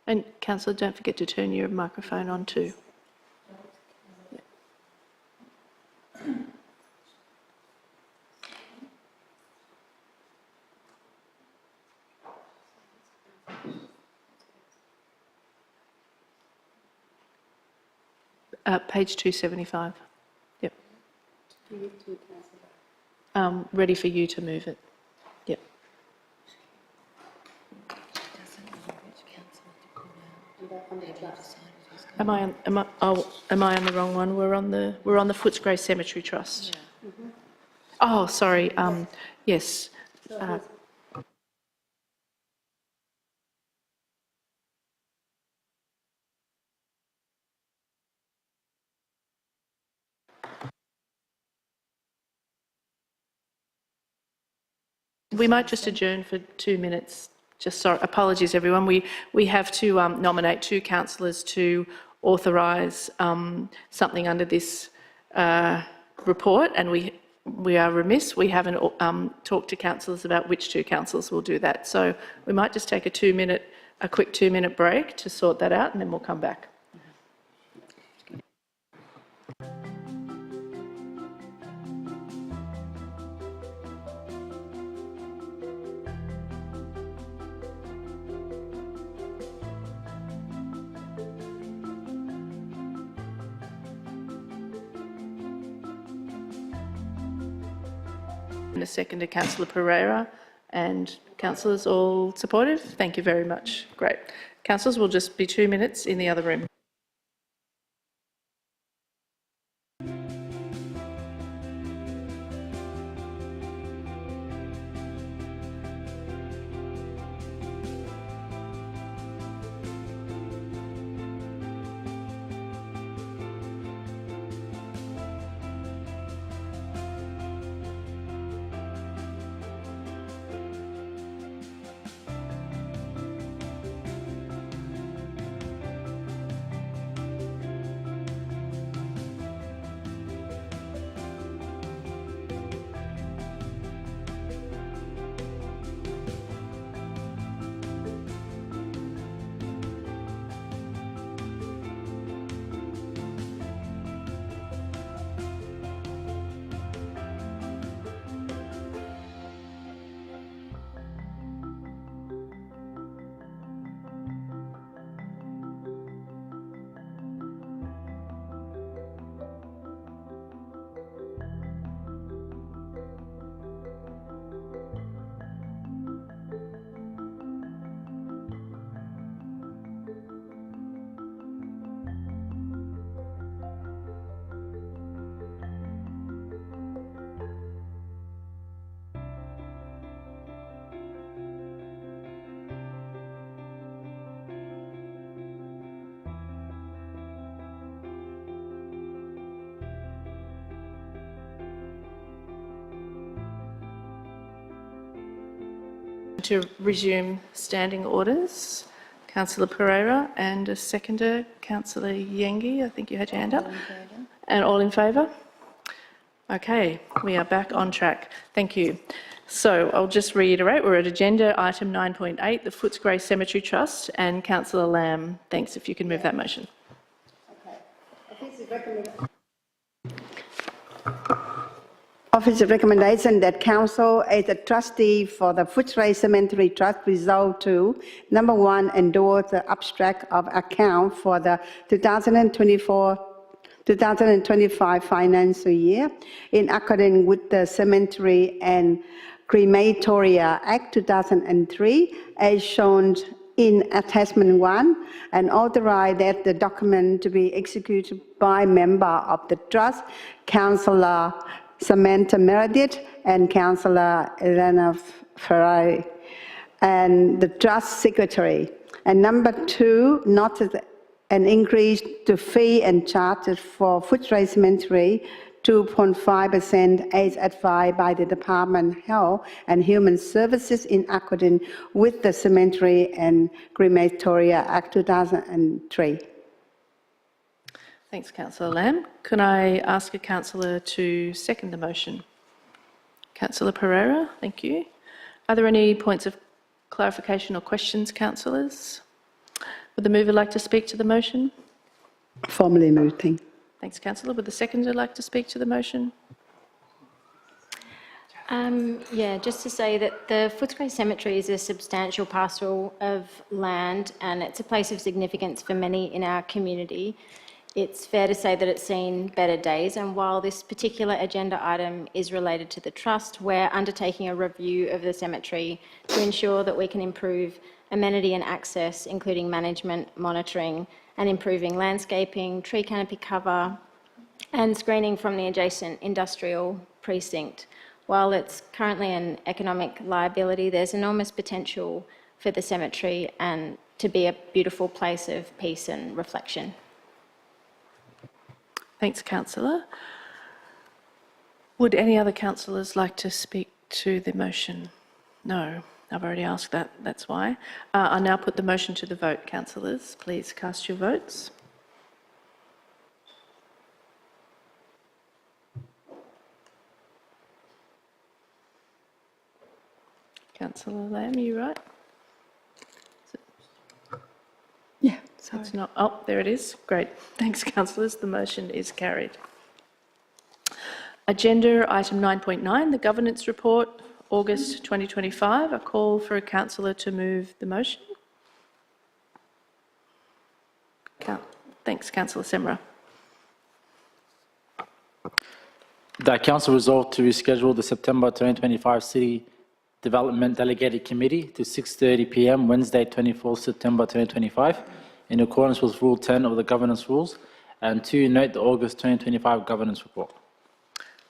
And councillor, don't forget to turn your microphone on too. Page 275. Yep. Ready for you to move it. Yep. Am I on the wrong one? We're on the Footscray Cemetery Trust. Yeah. Mm-hmm. Oh, sorry. Yes. We might just adjourn for 2 minutes. Just sorry, apologies everyone. We have to nominate 2 councillors to authorise something under this report, and we are remiss. We haven't talked to councillors about which 2 councillors will do that. So we might just take a quick 2 minute break to sort that out, and then we'll come back. And a second to Councillor Pereira. And councillors all supportive? Thank you very much. Great. Councillors, will just be 2 minutes in the other room. To resume standing orders, Councillor Pereira, and a seconder, Councillor Yengi. I think you had your hand up. And all in favour? Okay, we are back on track. Thank you. So I'll just reiterate, we're at agenda item 9.8, the Footscray Cemetery Trust, and Councillor Lamb. Thanks, if you can move that motion. Office recommendation that Council, as a trustee for the Footscray Cemetery Trust, resolve to, number 1, endorse the abstract of account for the 2024-2025 financial year in accordance with the Cemetery and Crematoria Act 2003, as shown in Attachment 1, and authorize that the document to be executed by member of the Trust, Councillor Samantha Meredith and Councillor Elena Ferrari, and the Trust Secretary. And number 2, not an increase to fee and charges for Footscray Cemetery 2.5% as advised by the Department of Health and Human Services in accordance with the Cemetery and Crematoria Act 2003. Thanks, Councillor Lamb. Can I ask a councillor to second the motion? Councillor Pereira, thank you. Are there any points of clarification or questions, councillors? Would the mover like to speak to the motion? Formally moved. Thanks, councillor. Would the seconder like to speak to the motion? Yeah, just to say that the Footscray Cemetery is a substantial parcel of land and it's a place of significance for many in our community. It's fair to say that it's seen better days, and while this particular agenda item is related to the Trust, we're undertaking a review of the cemetery to ensure that we can improve amenity and access, including management, monitoring, and improving landscaping, tree canopy cover, and screening from the adjacent industrial precinct. While it's currently an economic liability, there's enormous potential for the cemetery and to be a beautiful place of peace and reflection. Thanks, councillor. Would any other councillors like to speak to the motion? No, I've already asked that, that's why. I now put the motion to the vote. Councillors, please cast your votes. Councillor Lamb, are you right? Yeah. So it's not, oh, there it is. Great. Thanks, councillors. The motion is carried. Agenda item 9.9, the governance report, August 2025. A call for a councillor to move the motion. Thanks, Councillor Semra. That council resolved to reschedule the September 2025 City Development Delegated Committee to 6:30 p.m. Wednesday, 24 September 2025, in accordance with Rule 10 of the Governance Rules, and 2, note the August 2025 Governance Report.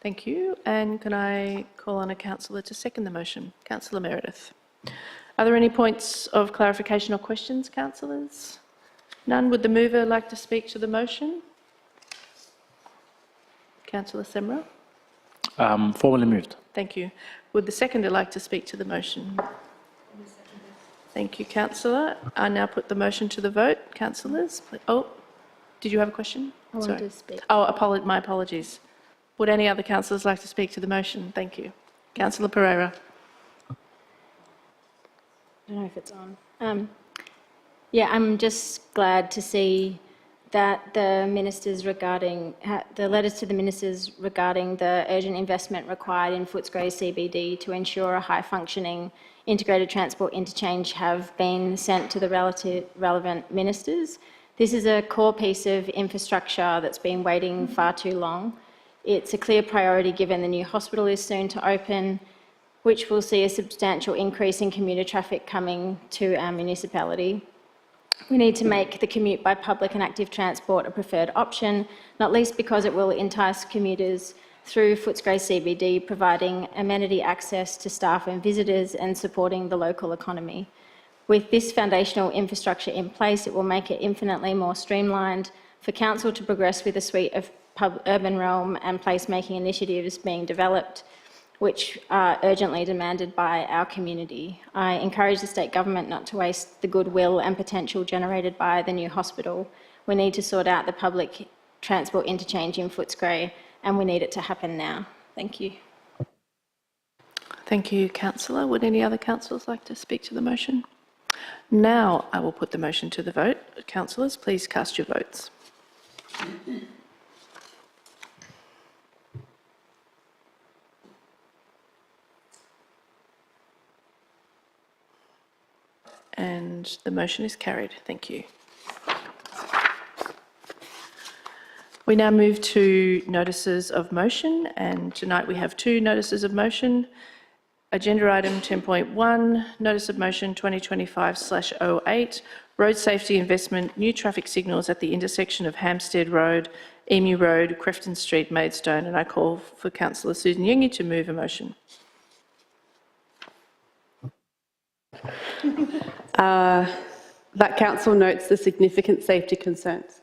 Thank you. And can I call on a councillor to second the motion? Councillor Meredith. Are there any points of clarification or questions, councillors? None. Would the mover like to speak to the motion? Councillor Semra. Formally moved. Thank you. Would the seconder like to speak to the motion? Thank you, councillor. I now put the motion to the vote. Councillors, oh, did you have a question? I want to speak. Oh, my apologies. Would any other councillors like to speak to the motion? Thank you. Councillor Pereira. I don't know if it's on. Yeah, I'm just glad to see that the ministers regarding, the letters to the ministers regarding the urgent investment required in Footscray CBD to ensure a high-functioning integrated transport interchange have been sent to the relevant ministers. This is a core piece of infrastructure that's been waiting far too long. It's a clear priority given the new hospital is soon to open, which will see a substantial increase in commuter traffic coming to our municipality. We need to make the commute by public and active transport a preferred option, not least because it will entice commuters through Footscray CBD, providing amenity access to staff and visitors and supporting the local economy. With this foundational infrastructure in place, it will make it infinitely more streamlined for Council to progress with a suite of urban realm and placemaking initiatives being developed, which are urgently demanded by our community. I encourage the state government not to waste the goodwill and potential generated by the new hospital. We need to sort out the public transport interchange in Footscray, and we need it to happen now. Thank you. Thank you, councillor. Would any other councillors like to speak to the motion? Now I will put the motion to the vote. Councillors, please cast your votes. And the motion is carried. Thank you. We now move to notices of motion, and tonight we have 2 notices of motion. Agenda item 10.1, notice of motion 2025/08, road safety investment, new traffic signals at the intersection of Hampstead Road, Emu Road, Crefden Street, Maidstone, and I call for Councillor Susan Yungi to move a motion. That council notes the significant safety concerns.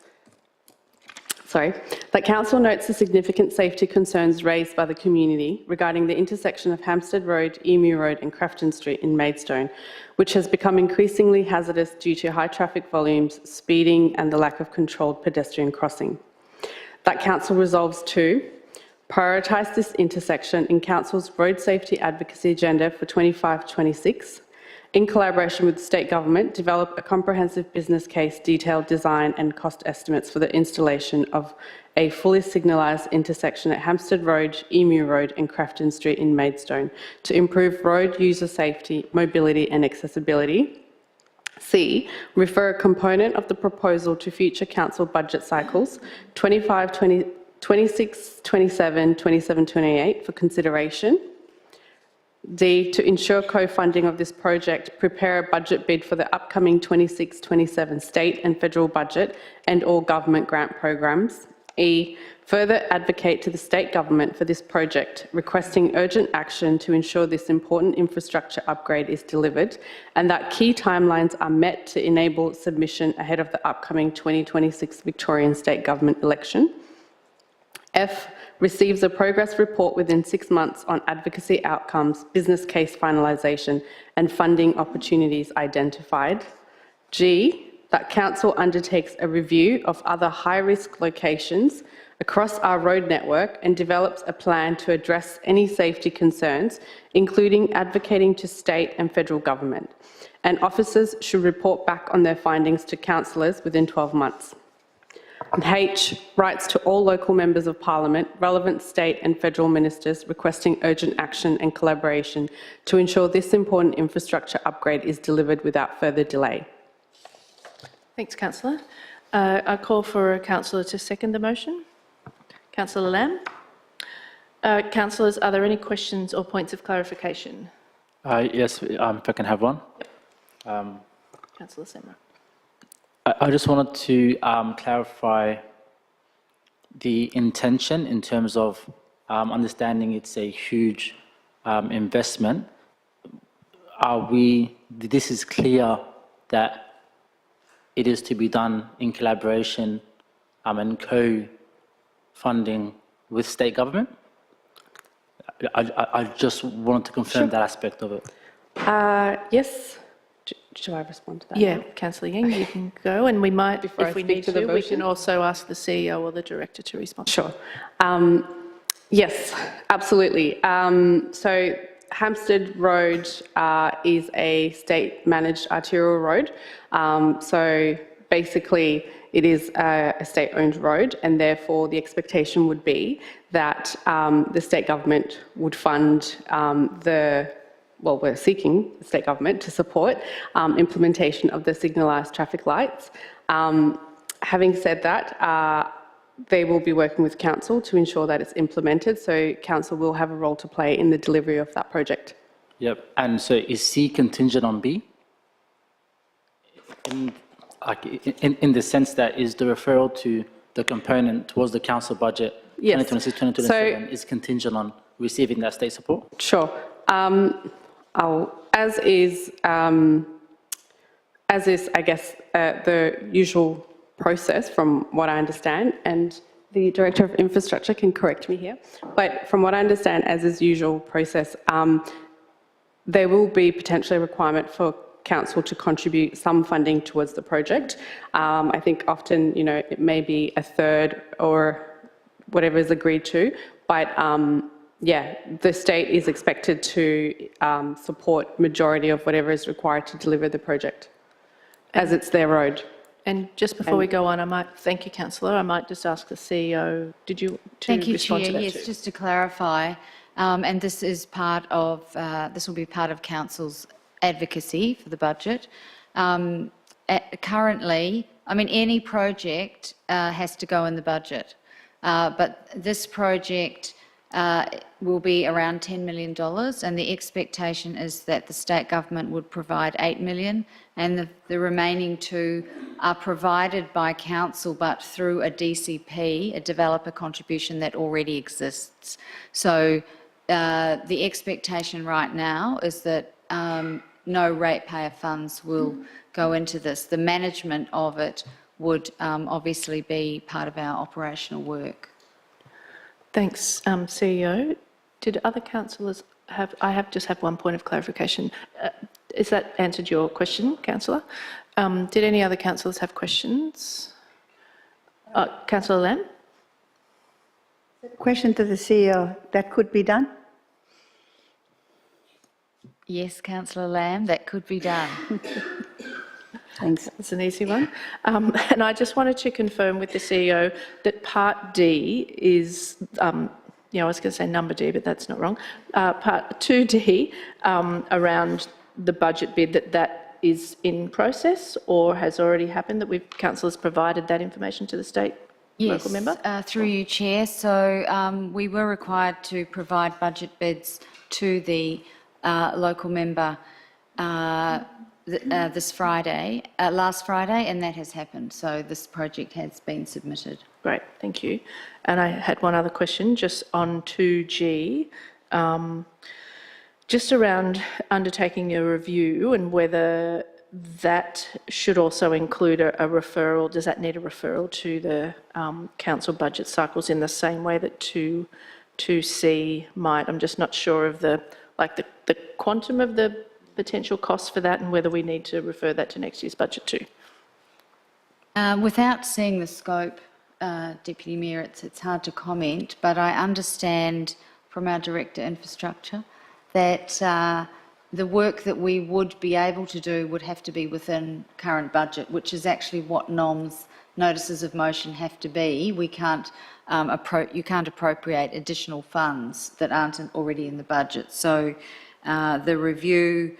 That council notes the significant safety concerns raised by the community regarding the intersection of Hampstead Road, Emu Road and Crefden Street in Maidstone, which has become increasingly hazardous due to high traffic volumes, speeding and the lack of controlled pedestrian crossing. That council resolves to prioritise this intersection in council's road safety advocacy agenda for 25-26, in collaboration with the state government, develop a comprehensive business case, detailed design and cost estimates for the installation of a fully signalised intersection at Hampstead Road, Emu Road and Crefden Street in Maidstone to improve road user safety, mobility and accessibility. C, refer a component of the proposal to future council budget cycles 25-26, 27-28 for consideration. D, to ensure co-funding of this project, prepare a budget bid for the upcoming 26-27 state and federal budget and all government grant programs. E, further advocate to the state government for this project, requesting urgent action to ensure this important infrastructure upgrade is delivered and that key timelines are met to enable submission ahead of the upcoming 2026 Victorian state government election. F, receives a progress report within 6 months on advocacy outcomes, business case finalisation and funding opportunities identified. G, that council undertakes a review of other high-risk locations across our road network and develops a plan to address any safety concerns, including advocating to state and federal government. And officers should report back on their findings to councillors within 12 months. And H, writes to all local members of parliament, relevant state and federal ministers requesting urgent action and collaboration to ensure this important infrastructure upgrade is delivered without further delay. Thanks, councillor. I call for a councillor to second the motion. Councillor Lamb. Councillors, are there any questions or points of clarification? Yes, if I can have one. Councillor Semra. I just wanted to clarify the intention in terms of understanding it's a huge investment. This is clear that it is to be done in collaboration and co-funding with state government? I just wanted to confirm that aspect of it. Yes. Shall I respond to that? Yeah, Councillor Ying, you can go, and we might, Before I if we speak need to the to, we motion? can also ask the CEO or the Director to respond. Sure. Yes, absolutely. So Hampstead Road is a state-managed arterial road. So basically, it is a state-owned road, and therefore the expectation would be that the state government would fund we're seeking the state government to support implementation of the signalised traffic lights. Having said that, they will be working with council to ensure that it's implemented, so council will have a role to play in the delivery of that project. Yep. And so is C contingent on B? In the sense that is the referral to the component towards the council budget Yes. 2026-2027 is contingent on receiving that state support? Sure. As is, I guess, the usual process from what I understand, and the Director of Infrastructure can correct me here, but from what I understand, as is usual process, there will be potentially a requirement for council to contribute some funding towards the project. I think often, it may be a third or whatever is agreed to, but yeah, the state is expected to support majority of whatever is required to deliver the project, as it's their road. And just before we go on, thank you, Councillor, I might just ask the CEO, did you Thank you, respond Chair. to that Yes, too? just to clarify, and this is part of, this will be part of Council's advocacy for the budget. Currently, any project has to go in the budget, but this project will be around $10 million, and the expectation is that the state government would provide $8 million, and the remaining two are provided by council, but through a DCP, a developer contribution that already exists. So the expectation right now is that no ratepayer funds will go into this. The management of it would obviously be part of our operational work. Thanks, CEO. Did other councillors have, I just have one point of clarification. Is that answered your question, Councillor? Did any other councillors have questions? Councillor Lamb? Question to the CEO, that could be done? Yes, Councillor Lamb, that could be done. Thanks. It's an easy one. And I just wanted to confirm with the CEO that Part D is, I was going to say number D, but that's not wrong. Part 2D, around the budget bid, that is in process or has already happened, that council has provided that information to the state local member? Yes, through you, Chair. So we were required to provide budget bids to the local member last Friday, and that has happened. So this project has been submitted. Great, thank you. And I had one other question just on 2G, just around undertaking a review and whether that should also include a referral. Does that need a referral to the council budget cycles in the same way that 2C might? I'm just not sure of the quantum of the potential costs for that and whether we need to refer that to next year's budget too. Without seeing the scope, Deputy Mayor, it's hard to comment, but I understand from our Director Infrastructure that the work that we would be able to do would have to be within current budget, which is actually what NOM's notices of motion have to be. We can't you can't appropriate additional funds that aren't already in the budget. So the review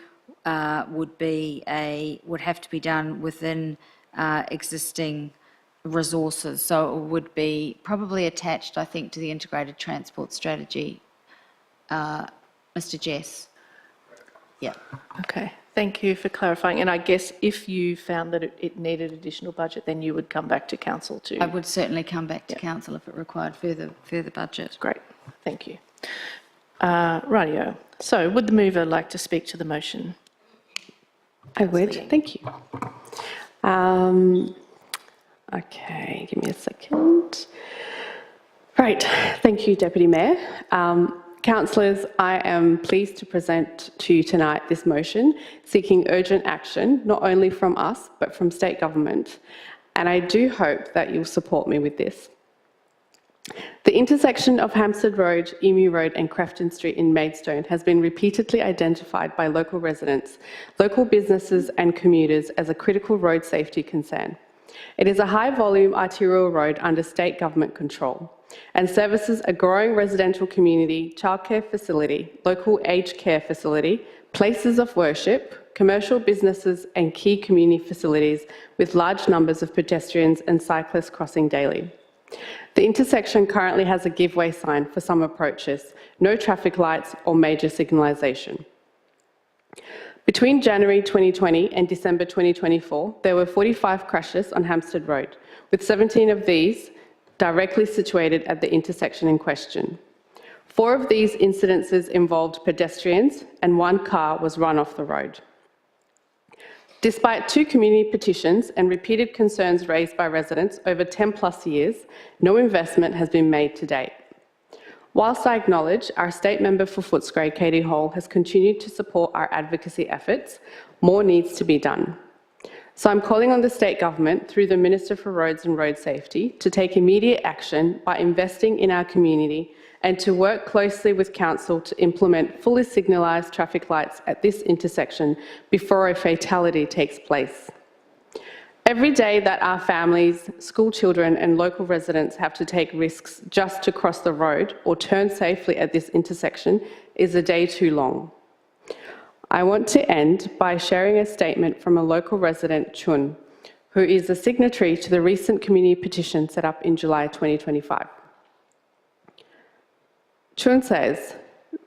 would have to be done within existing resources. So it would be probably attached, I think, to the integrated transport strategy. Mr. Jess. Yeah. Okay, thank you for clarifying. And I guess if you found that it needed additional budget, then you would come back to council to... I would certainly come back to council if it required further budget. Great, thank you. Rightio. So would the mover like to speak to the motion? I would, thank you. Okay, give me a second. Right, thank you, Deputy Mayor. Councillors, I am pleased to present to you tonight this motion seeking urgent action, not only from us, but from state government. And I do hope that you'll support me with this. The intersection of Hampstead Road, Emu Road and Crefden Street in Maidstone has been repeatedly identified by local residents, local businesses and commuters as a critical road safety concern. It is a high-volume arterial road under state government control and services a growing residential community, childcare facility, local aged care facility, places of worship, commercial businesses and key community facilities with large numbers of pedestrians and cyclists crossing daily. The intersection currently has a give-way sign for some approaches, no traffic lights or major signalisation. Between January 2020 and December 2024, there were 45 crashes on Hampstead Road, with 17 of these directly situated at the intersection in question. 4 of these incidences involved pedestrians and 1 car was run off the road. Despite 2 community petitions and repeated concerns raised by residents over 10+ years, no investment has been made to date. Whilst I acknowledge our state member for Footscray, Katie Hall, has continued to support our advocacy efforts, more needs to be done. So I'm calling on the state government, through the Minister for Roads and Road Safety, to take immediate action by investing in our community and to work closely with Council to implement fully signalised traffic lights at this intersection before a fatality takes place. Every day that our families, school children and local residents have to take risks just to cross the road or turn safely at this intersection is a day too long. I want to end by sharing a statement from a local resident, Chun, who is a signatory to the recent community petition set up in July 2025. Chun says,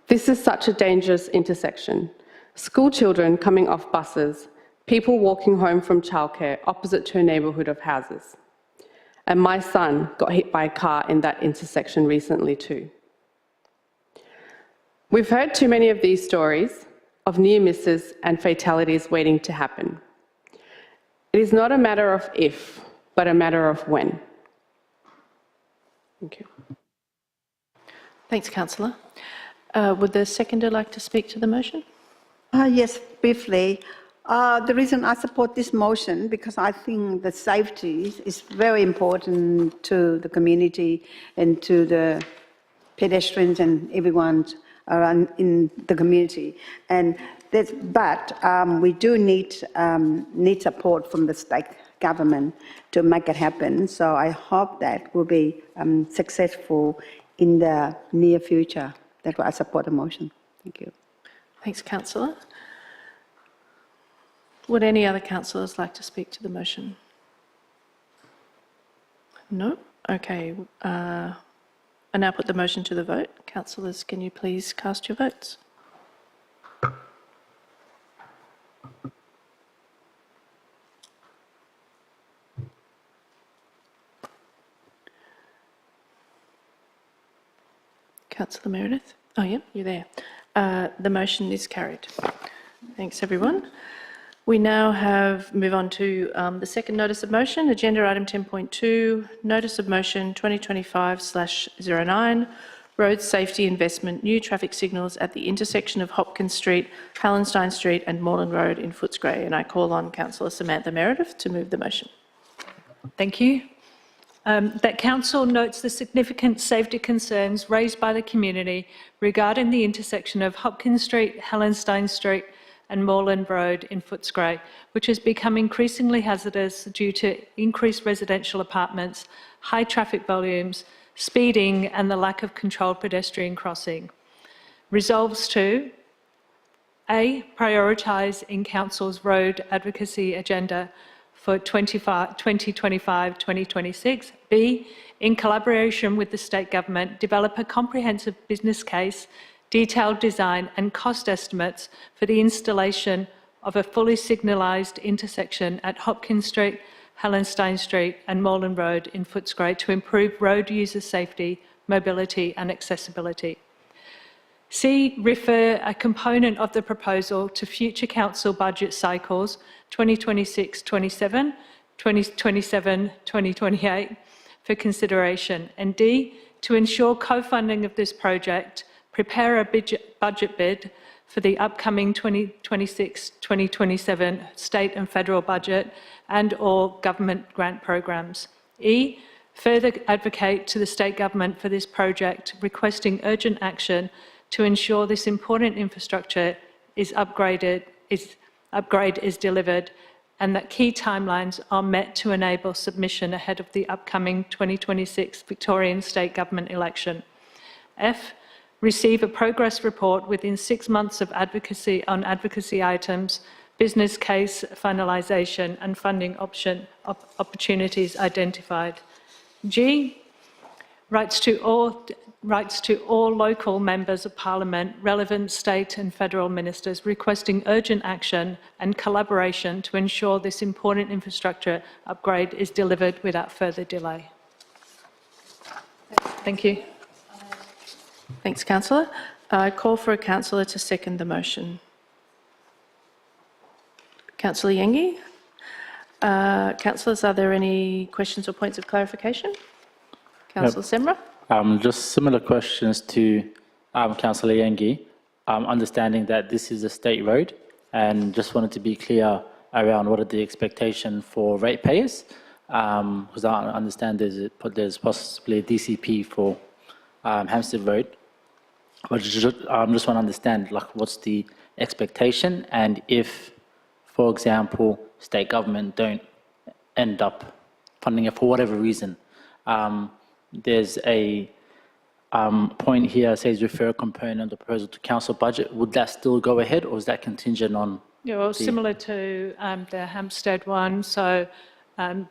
"This is such a dangerous intersection. School children coming off buses, people walking home from childcare opposite to a neighbourhood of houses. And my son got hit by a car in that intersection recently too." We've heard too many of these stories of near misses and fatalities waiting to happen. It is not a matter of if, but a matter of when. Thank you. Thanks, Councillor. Would the seconder like to speak to the motion? Yes, briefly. The reason I support this motion, because I think the safety is very important to the community and to the pedestrians and everyone around in the community. And we do need support from the state government to make it happen. So I hope that will be successful in the near future. That's why I support the motion. Thank you. Thanks, Councillor. Would any other councillors like to speak to the motion? No? Okay. I now put the motion to the vote. Councillors, can you please cast your votes? Councillor Meredith? Oh, yeah, you're there. The motion is carried. Thanks, everyone. We now move on to the second notice of motion, agenda item 10.2, notice of motion 2025/09, road safety investment, new traffic signals at the intersection of Hopkins Street, Hallenstein Street and Moreland Road in Footscray. And I call on Councillor Samantha Meredith to move the motion. Thank you. That Council notes the significant safety concerns raised by the community regarding the intersection of Hopkins Street, Hallenstein Street and Moreland Road in Footscray, which has become increasingly hazardous due to increased residential apartments, high traffic volumes, speeding and the lack of controlled pedestrian crossing. Resolves to A, prioritise in Council's road advocacy agenda for 2025-2026. B, in collaboration with the state government, develop a comprehensive business case detailed design and cost estimates for the installation of a fully signalised intersection at Hopkins Street, Hallenstein Street and Moreland Road in Footscray to improve road user safety, mobility and accessibility. C, refer a component of the proposal to future council budget cycles 2026-27, 2027-2028 for consideration. And D, to ensure co-funding of this project, prepare a budget bid for the upcoming 2026-2027 state and federal budget and/or government grant programs. E, further advocate to the state government for this project, requesting urgent action to ensure this important infrastructure upgrade is delivered and that key timelines are met to enable submission ahead of the upcoming 2026 Victorian state government election. F, receive a progress report within 6 months of advocacy on advocacy items, business case finalisation and funding opportunities identified. G, writes to all local members of Parliament, relevant state and federal ministers, requesting urgent action and collaboration to ensure this important infrastructure upgrade is delivered without further delay. Thank you. Thanks, Councillor. I call for a councillor to second the motion. Councillor Yengi. Councillors, are there any questions or points of clarification? Councillor Semra. Just similar questions to Councillor Yengi, understanding that this is a state road, and just wanted to be clear around what are the expectation for ratepayers, because I understand there's possibly a DCP for Hampstead Road. But just want to understand, like, what's the expectation, and if, for example, state government don't end up funding it for whatever reason. There's a point here that says refer a component of the proposal to council budget. Would that still go ahead, or is that contingent on? Yeah, well, similar to the Hampstead one, so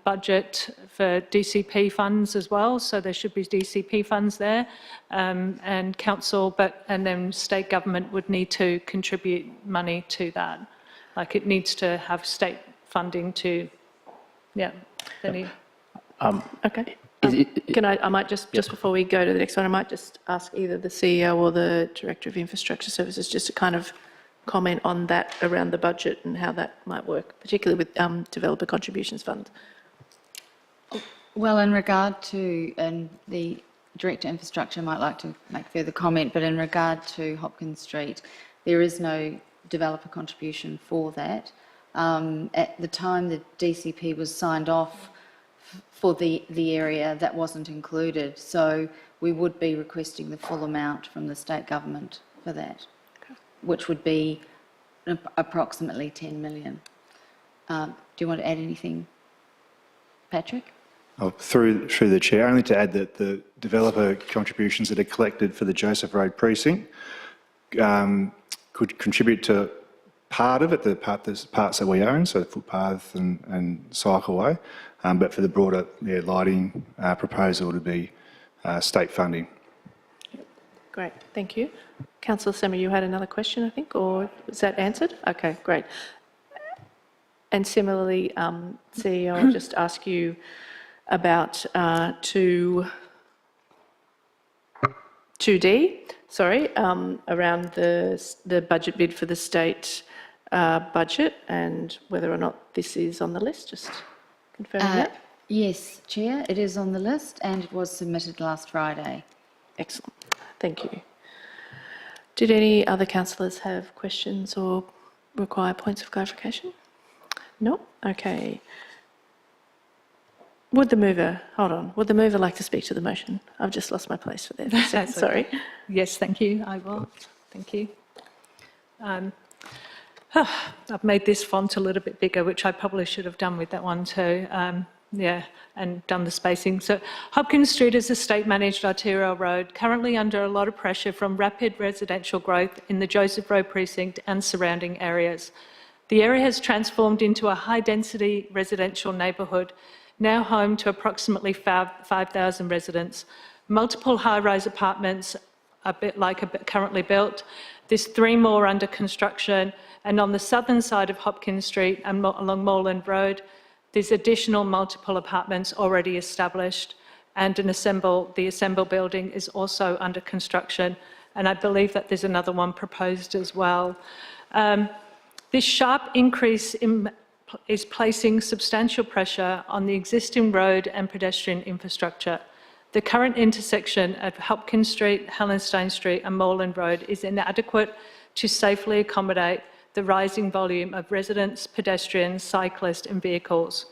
budget for DCP funds as well, so there should be DCP funds there, and council, and then state government would need to contribute money to that. Like, it needs to have state funding to, yeah. Okay. Can I might just before we go to the next one, I might just ask either the CEO or the Director of Infrastructure Services just to kind of comment on that around the budget and how that might work, particularly with developer contributions fund. Well, in regard to, and the Director of Infrastructure might like to make further comment, but in regard to Hopkins Street, there is no developer contribution for that. At the time the DCP was signed off for the area, that wasn't included, so we would be requesting the full amount from the state government for that, which would be approximately 10 million. Do you want to add anything, Patrick? Oh, through the chair, only to add that the developer contributions that are collected for the Joseph Road precinct could contribute to part of it, the parts that we own, so the footpath and cycleway, but for the broader lighting proposal to be state funding. Great, thank you. Councillor Semmer, you had another question, I think, or was that answered? Okay, great. And similarly, CEO, I'll just ask you about 2D, sorry, around the budget bid for the state budget and whether or not this is on the list, just confirming that. Yes, Chair, it is on the list and it was submitted last Friday. Excellent, thank you. Did any other councillors have questions or require points of clarification? No? Okay. Would the mover like to speak to the motion? I've just lost my place for that. That's sorry. Okay. Yes, thank you, I will. Thank you. I've made this font a little bit bigger, which I probably should have done with that one too. Yeah, and done the spacing. So Hopkins Street is a state-managed arterial road, currently under a lot of pressure from rapid residential growth in the Joseph Road precinct and surrounding areas. The area has transformed into a high-density residential neighbourhood, now home to approximately 5,000 residents. Multiple high-rise apartments currently built. There's 3 more under construction, and on the southern side of Hopkins Street and along Moreland Road, there's additional multiple apartments already established, and the Assemble building is also under construction, and I believe that there's another one proposed as well. This sharp increase is placing substantial pressure on the existing road and pedestrian infrastructure. The current intersection at Hopkins Street, Hallenstein Street and Moreland Road is inadequate to safely accommodate the rising volume of residents, pedestrians, cyclists and vehicles.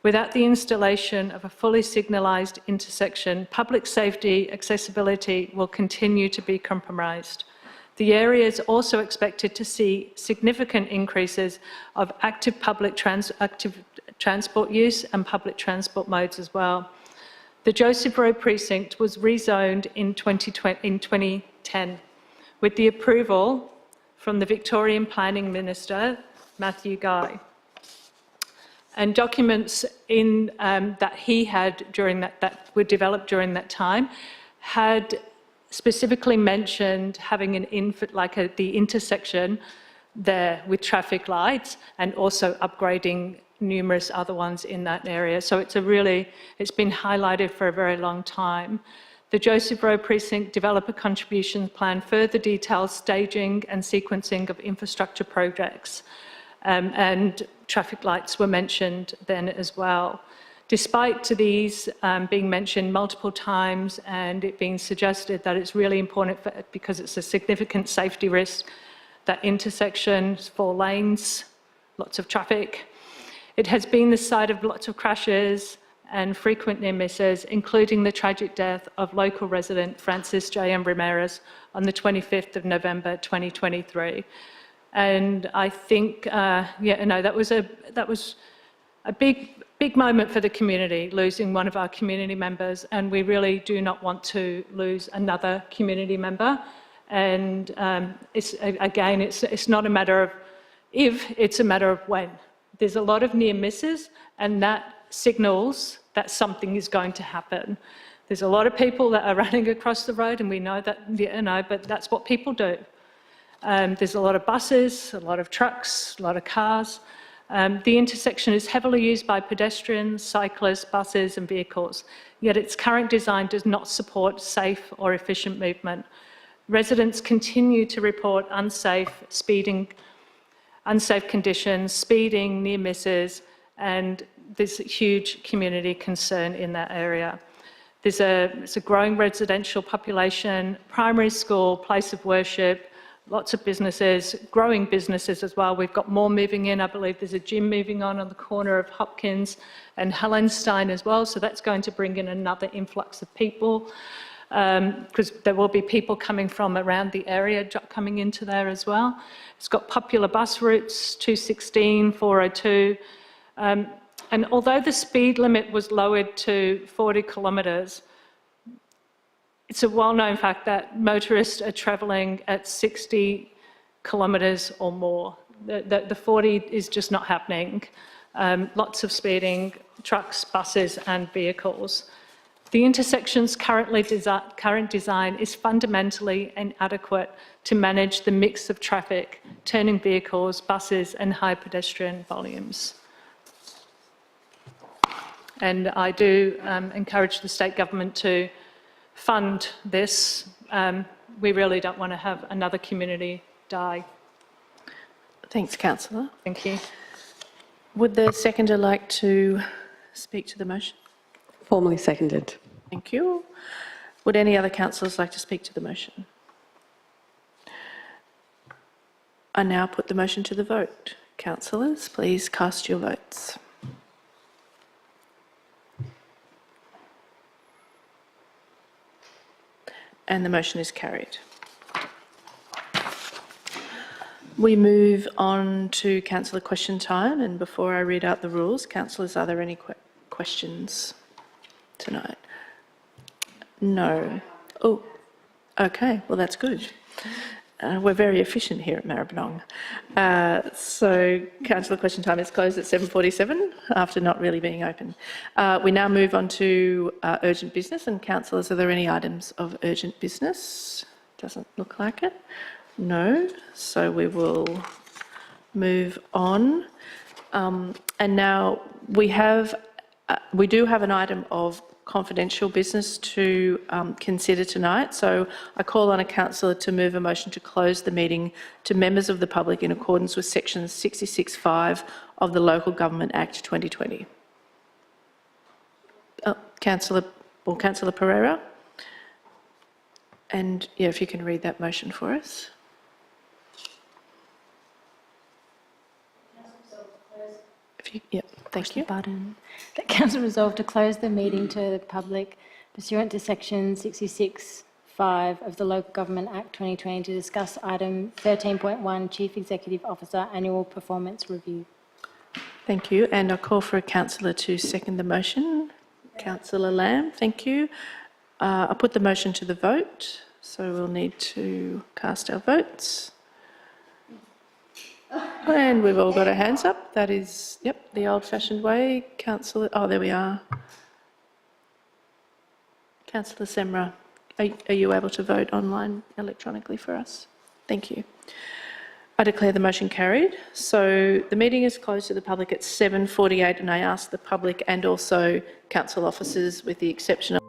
Without the installation of a fully signalised intersection, public safety accessibility will continue to be compromised. The area is also expected to see significant increases of active transport use and public transport modes as well. The Joseph Road precinct was rezoned in 2010 with the approval from the Victorian Planning Minister, Matthew Guy. And documents that he had that were developed during that time had specifically mentioned having the intersection there with traffic lights and also upgrading numerous other ones in that area. So it's been highlighted for a very long time. The Joseph Road Precinct Developer Contributions Plan further details staging and sequencing of infrastructure projects, and traffic lights were mentioned then as well. Despite these being mentioned multiple times and it being suggested that it's really important because it's a significant safety risk, that intersections, 4 lanes, lots of traffic. It has been the site of lots of crashes and frequent near misses, including the tragic death of local resident Francis J.M. Ramirez on the 25th of November 2023. And I think, that was a big moment for the community, losing one of our community members, and we really do not want to lose another community member. And it's not a matter of if, it's a matter of when. There's a lot of near misses, and that signals that something is going to happen. There's a lot of people that are running across the road, and we know that, but that's what people do. There's a lot of buses, a lot of trucks, a lot of cars. The intersection is heavily used by pedestrians, cyclists, buses and vehicles, yet its current design does not support safe or efficient movement. Residents continue to report unsafe conditions, speeding, near misses, and there's a huge community concern in that area. There's a growing residential population, primary school, place of worship, lots of businesses, growing businesses as well. We've got more moving in. I believe there's a gym moving on the corner of Hopkins and Hallenstein as well, so that's going to bring in another influx of people, because there will be people coming from around the area coming into there as well. It's got popular bus routes, 216, 402, and although the speed limit was lowered to 40 kilometres, it's a well-known fact that motorists are travelling at 60 kilometres or more. The 40 is just not happening. Lots of speeding, trucks, buses and vehicles. The intersection's current design is fundamentally inadequate to manage the mix of traffic, turning vehicles, buses and high pedestrian volumes. And I do encourage the state government to fund this. We really don't want to have another community die. Thanks, Councillor. Thank you. Would the seconder like to speak to the motion? Formally seconded. Thank you. Would any other councillors like to speak to the motion? I now put the motion to the vote. Councillors, please cast your votes. And the motion is carried. We move on to councillor question time, and before I read out the rules, councillors, are there any questions tonight? No. Oh, okay, well that's good. We're very efficient here at Maribyrnong. So councillor question time is closed at 7:47 after not really being open. We now move on to urgent business. And councillors, are there any items of urgent business? Doesn't look like it. No. So we will move on. And now we do have an item of confidential business to consider tonight. So I call on a councillor to move a motion to close the meeting to members of the public in accordance with section 66(5) of the Local Government Act 2020. Councillor Pereira. And yeah, if you can read that motion for us. Thank you. Button. That council resolved to close the meeting to the public pursuant to section 66(5) of the Local Government Act 2020 to discuss item 13.1, Chief Executive Officer Annual Performance Review. Thank you. And I call for a councillor to second the motion. Councillor Lamb, thank you. I put the motion to the vote, so we'll need to cast our votes. And we've all got our hands up. That is, yep, the old-fashioned way. Councillor, oh, there we are. Councillor Semra, are you able to vote online electronically for us? Thank you. I declare the motion carried. So the meeting is closed to the public at 7:48, and I ask the public and also council officers, with the exception of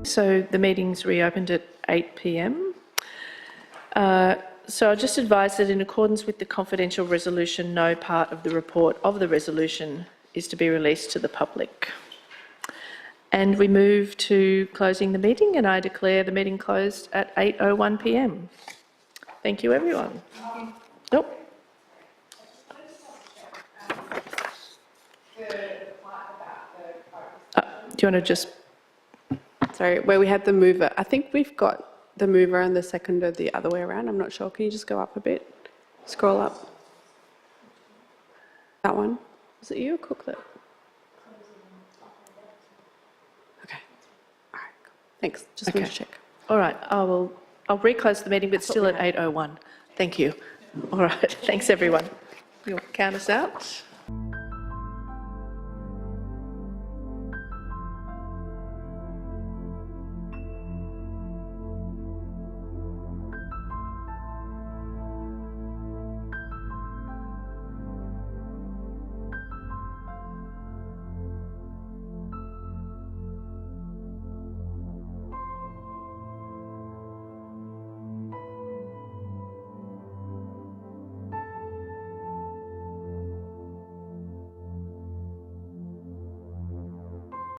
so the meeting's reopened at 8 p.m. So I'll just advise that in accordance with the confidential resolution, no part of the report of the resolution is to be released to the public. And we move to closing the meeting, and I declare the meeting closed at 8:01 p.m. Thank you, everyone. Nope. Do you want to just... Sorry, where we had the mover. I think we've got the mover and the seconder the other way around. I'm not sure. Can you just go up a bit? Scroll up. That one. Was it you or Cook that? Okay. All right. Cool. Thanks. Just wanted to check. All right, I'll reclose the meeting, but still at 8:01. Thank you. All right, thanks, everyone. You'll count us out.